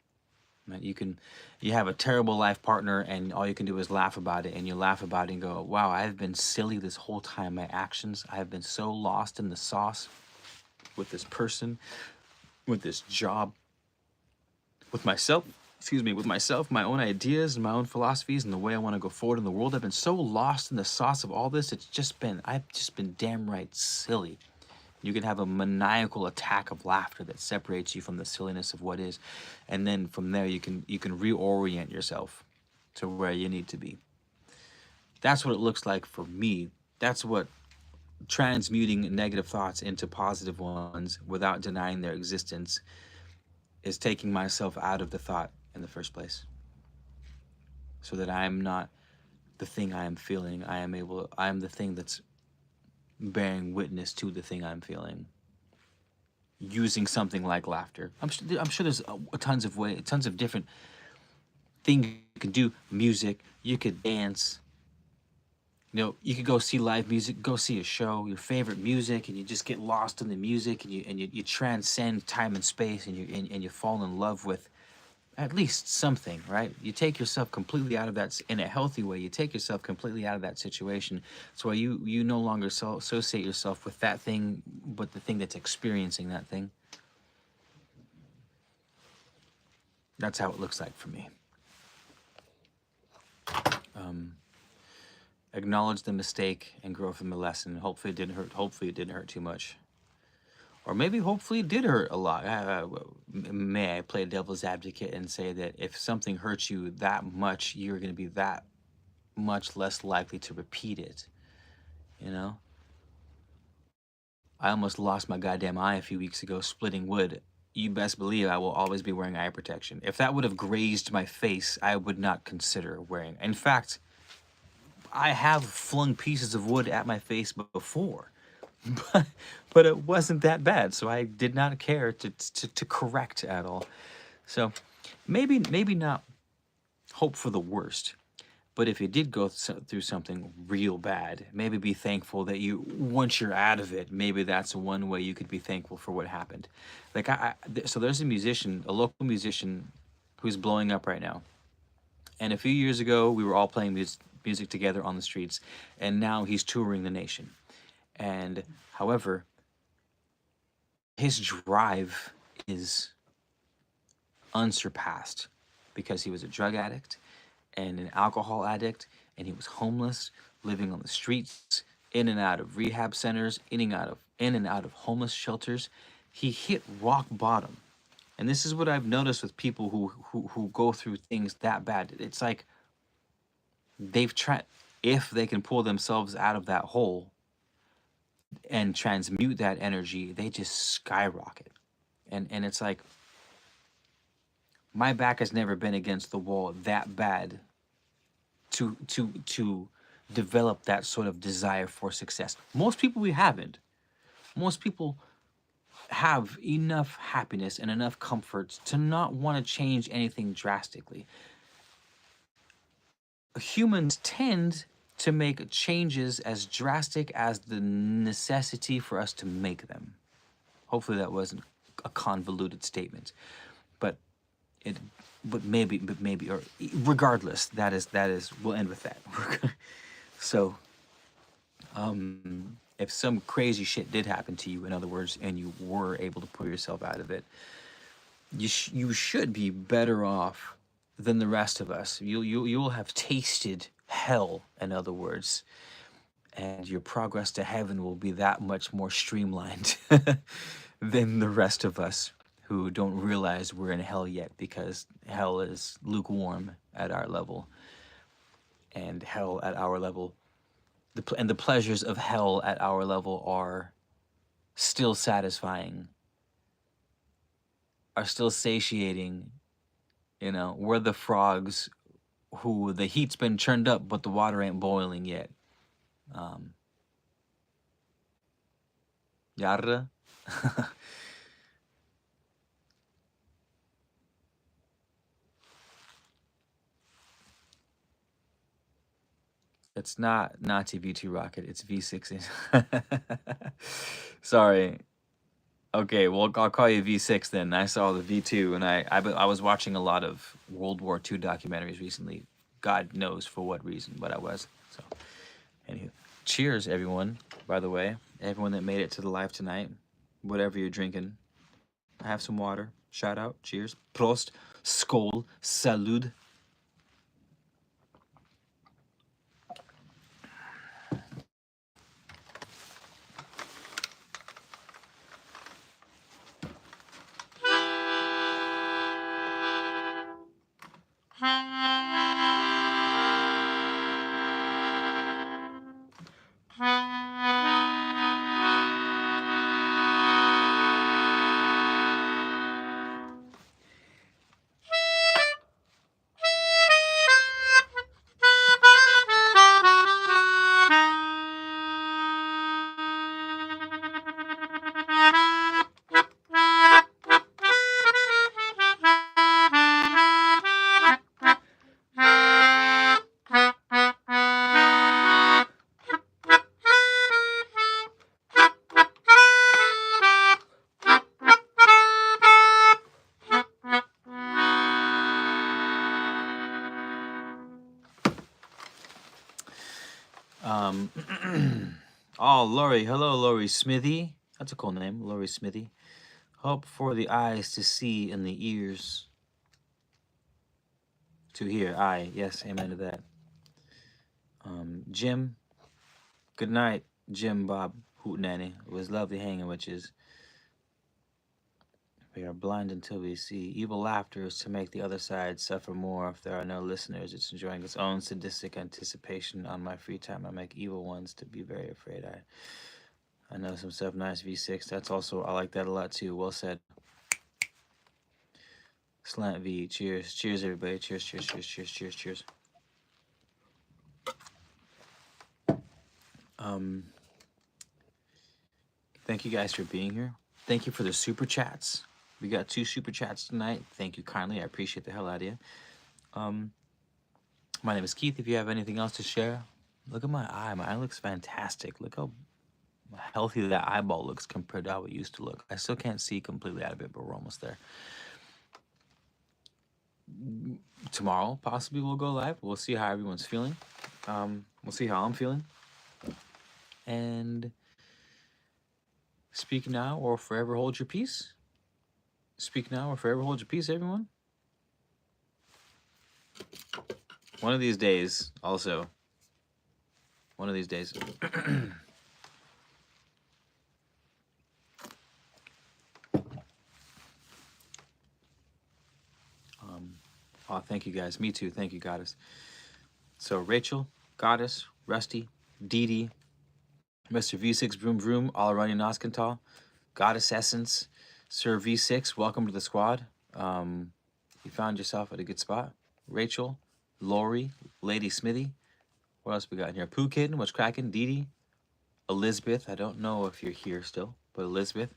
Right? You have a terrible life partner, and all you can do is laugh about it, and you laugh about it and go, wow, I've been silly this whole time. My actions, I've been so lost in the sauce with this person, with this job, with myself, my own ideas and my own philosophies and the way I want to go forward in the world. I've been so lost in the sauce of all this. I've just been damn right silly. You can have a maniacal attack of laughter that separates you from the silliness of what is. And then from there, you can reorient yourself to where you need to be. That's what it looks like for me. That's what transmuting negative thoughts into positive ones without denying their existence is, taking myself out of the thought in the first place, so that I am not the thing I am feeling. I am the thing that's bearing witness to the thing I'm feeling, using something like laughter. I'm sure there's tons of different things you can do. Music, you could dance. You know, you could go see live music, go see a show, your favorite music, and you just get lost in the music, and you transcend time and space, and you fall in love with at least something, right? You take yourself completely out of that in a healthy way. You take yourself completely out of that situation, so you no longer associate yourself with that thing, but the thing that's experiencing that thing. That's how it looks like for me. Acknowledge the mistake and grow from the lesson. Hopefully it didn't hurt. Hopefully it didn't hurt too much. Or maybe hopefully it did hurt a lot. May I play devil's advocate and say that if something hurts you that much, you're going to be that much less likely to repeat it. You know? I almost lost my goddamn eye a few weeks ago splitting wood. You best believe I will always be wearing eye protection. If that would have grazed my face, I would not consider wearing. In fact, I have flung pieces of wood at my face before, but it wasn't that bad, so I did not care to correct at all. So maybe not hope for the worst, but if you did go through something real bad, maybe be thankful that once you're out of it, maybe that's one way you could be thankful for what happened. Like so there's a local musician who's blowing up right now. And a few years ago, we were all playing music together on the streets, and now he's touring the nation. And however, his drive is unsurpassed because he was a drug addict and an alcohol addict, and he was homeless, living on the streets, in and out of rehab centers, in and out of homeless shelters. He hit rock bottom. And this is what I've noticed with people who go through things that bad. It's like they've tried, if they can pull themselves out of that hole and transmute that energy, they just skyrocket. And it's like, my back has never been against the wall that bad to develop that sort of desire for success. Most people, we haven't. Most people have enough happiness and enough comfort to not want to change anything drastically. Humans tend to make changes as drastic as the necessity for us to make them. Hopefully that wasn't a convoluted statement, but it, but maybe, or regardless, that is, we'll end with that. So, if some crazy shit did happen to you, in other words, and you were able to pull yourself out of it, you should be better off than the rest of us. You'll have tasted hell, in other words, and your progress to heaven will be that much more streamlined than the rest of us who don't realize we're in hell yet, because hell is lukewarm at our level, and hell at our level, and the pleasures of hell at our level are still satisfying, are still satiating. You know, we're the frogs who the heat's been churned up, but the water ain't boiling yet. Yarra. It's not Nazi V2 rocket. It's V6. Sorry. Okay, well, I'll call you V6 then. I saw the V2, and I was watching a lot of World War II documentaries recently. God knows for what reason, but I was. So, anywho, cheers, everyone. By the way, everyone that made it to the live tonight, whatever you're drinking, have some water. Shout out. Cheers. Prost. Skål. Salud. Um, oh, Lori. Hello, Lori Smithy. That's a cool name, Lori Smithy. Hope for the eyes to see and the ears to hear. Aye, yes, amen to that. Jim, good night, Jim Bob Hootenanny. It was lovely hanging with you. We are blind until we see. Evil laughter is to make the other side suffer more. If there are no listeners, it's enjoying its own sadistic anticipation. On my free time, I make evil ones to be very afraid. I know some stuff. Nice V6. That's also, I like that a lot too. Well said. Slant V. Cheers. Cheers, everybody. Cheers, cheers, cheers, cheers, cheers, cheers. Thank you guys for being here. Thank you for the super chats. We got 2 super chats tonight. Thank you kindly. I appreciate the hell out of you. My name is Keith. If you have anything else to share, look at my eye. My eye looks fantastic. Look how healthy that eyeball looks compared to how it used to look. I still can't see completely out of it, but we're almost there. Tomorrow, possibly we'll go live. We'll see how everyone's feeling. We'll see how I'm feeling. And speak now or forever hold your peace. Speak now or forever hold your peace, everyone. One of these days, also. One of these days. Oh, thank you guys. Me too. Thank you, Goddess. So Rachel, Goddess, Rusty, Dee Dee, Mr. V6, Vroom Vroom, Alrani Noskental, Goddess Essence, Sir V6, welcome to the squad. You found yourself at a good spot. Rachel, Lori, Lady Smithy. What else we got in here? Pooh Kitten, what's cracking? Dee Dee, Elizabeth. I don't know if you're here still, but Elizabeth,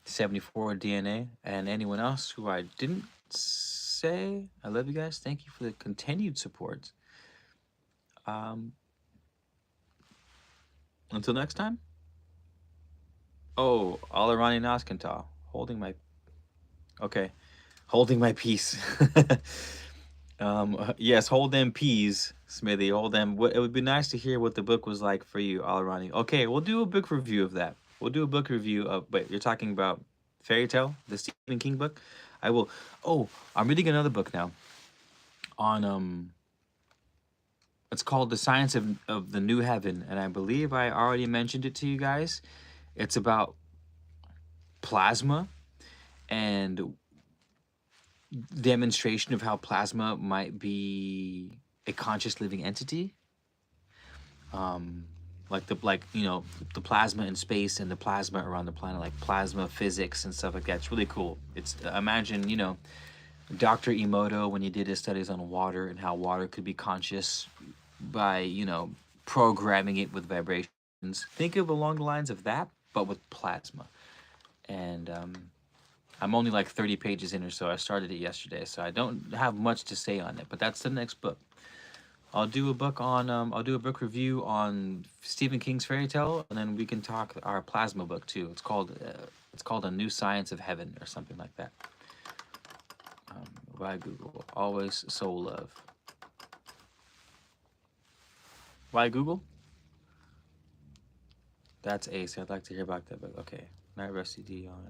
74 DNA, and anyone else who I didn't say. I love you guys. Thank you for the continued support. Until next time. Oh, Alarani Naskantal. Holding my... Okay. Holding my peace. Yes, hold them peas, Smithy. Hold them. It would be nice to hear what the book was like for you, Alarani. Okay, we'll do a book review of that. We'll do a book review of... Wait, you're talking about Fairy Tale, the Stephen King book? I will... Oh, I'm reading another book now on... It's called The Science of the New Heaven, and I believe I already mentioned it to you guys. It's about plasma and demonstration of how plasma might be a conscious living entity. Like the plasma in space and the plasma around the planet, like plasma physics and stuff like that. It's really cool. It's imagine, Dr. Emoto when he did his studies on water and how water could be conscious by, programming it with vibrations. Think of along the lines of that, but with plasma. And I'm only like 30 pages in or so. I started it yesterday, so I don't have much to say on it, but that's the next book. I'll do a book review on Stephen King's Fairy Tale, and then we can talk our plasma book too. It's called A New Science of Heaven or something like that. By Google. Always soul love. Why Google? That's Ace. I'd like to hear about that book. Okay. Night Rusty D on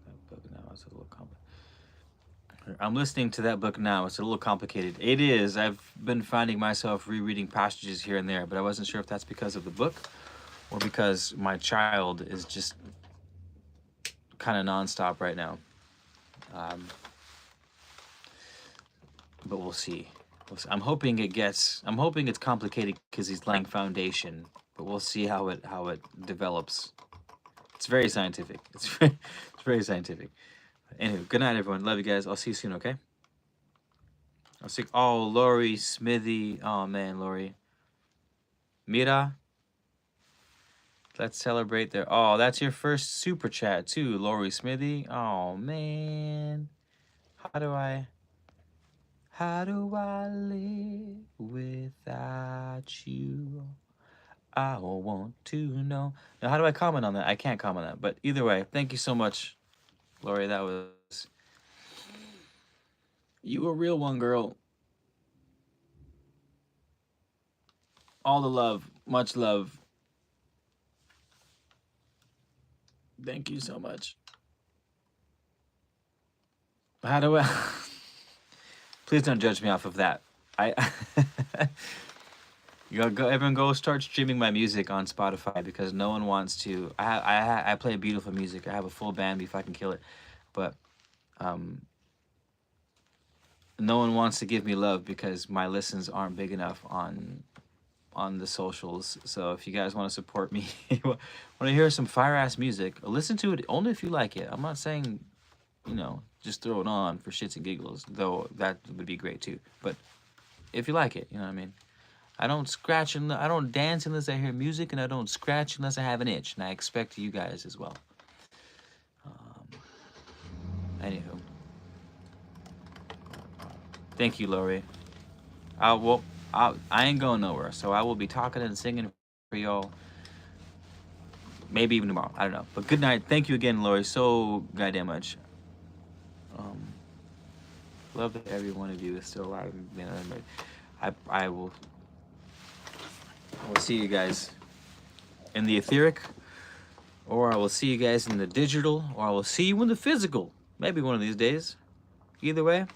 that book now. It's a little complicated. I'm listening to that book now. It's a little complicated. It is. I've been finding myself rereading passages here and there, but I wasn't sure if that's because of the book or because my child is just kind of nonstop right now. But we'll see. I'm hoping it's complicated because he's laying foundation, but we'll see how it develops. It's very scientific. It's very scientific. Anyway, good night, everyone. Love you guys. I'll see you soon, okay? I'll see. Oh, Lori Smithy. Oh, man, Lori. Mira. Let's celebrate there. Oh, that's your first super chat, too, Lori Smithy. Oh, man. How do I live without you? I want to know. Now, how do I comment on that? I can't comment on that. But either way, thank you so much, Lori. That was... You a real one, girl. All the love, much love. Thank you so much. How do I? Please don't judge me off of that. I. Everyone go start streaming my music on Spotify because no one wants to. I play beautiful music. I have a full band if I can kill it, but um, no one wants to give me love because my listens aren't big enough on the socials. So if you guys want to support me, want to hear some fire ass music, listen to it only if you like it. I'm not saying, just throw it on for shits and giggles, though that would be great too. But if you like it, you know what I mean. I don't scratch and I don't dance unless I hear music, and I don't scratch unless I have an itch, and I expect you guys as well. Anywho, thank you, Lori. I ain't going nowhere, so I will be talking and singing for y'all. Maybe even tomorrow. I don't know. But good night. Thank you again, Lori, so goddamn much. Um, love that every one of you is still alive. I will see you guys in the etheric, or I will see you guys in the digital, or I will see you in the physical. Maybe one of these days. Either way,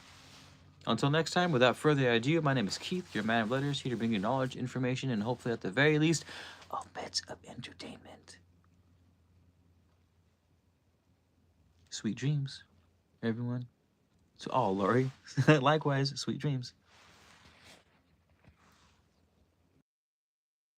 until next time, without further ado, my name is Keith, your man of letters, here to bring you knowledge, information, and hopefully, at the very least, a bit of entertainment. Sweet dreams, everyone. To all, Lori. Likewise, sweet dreams.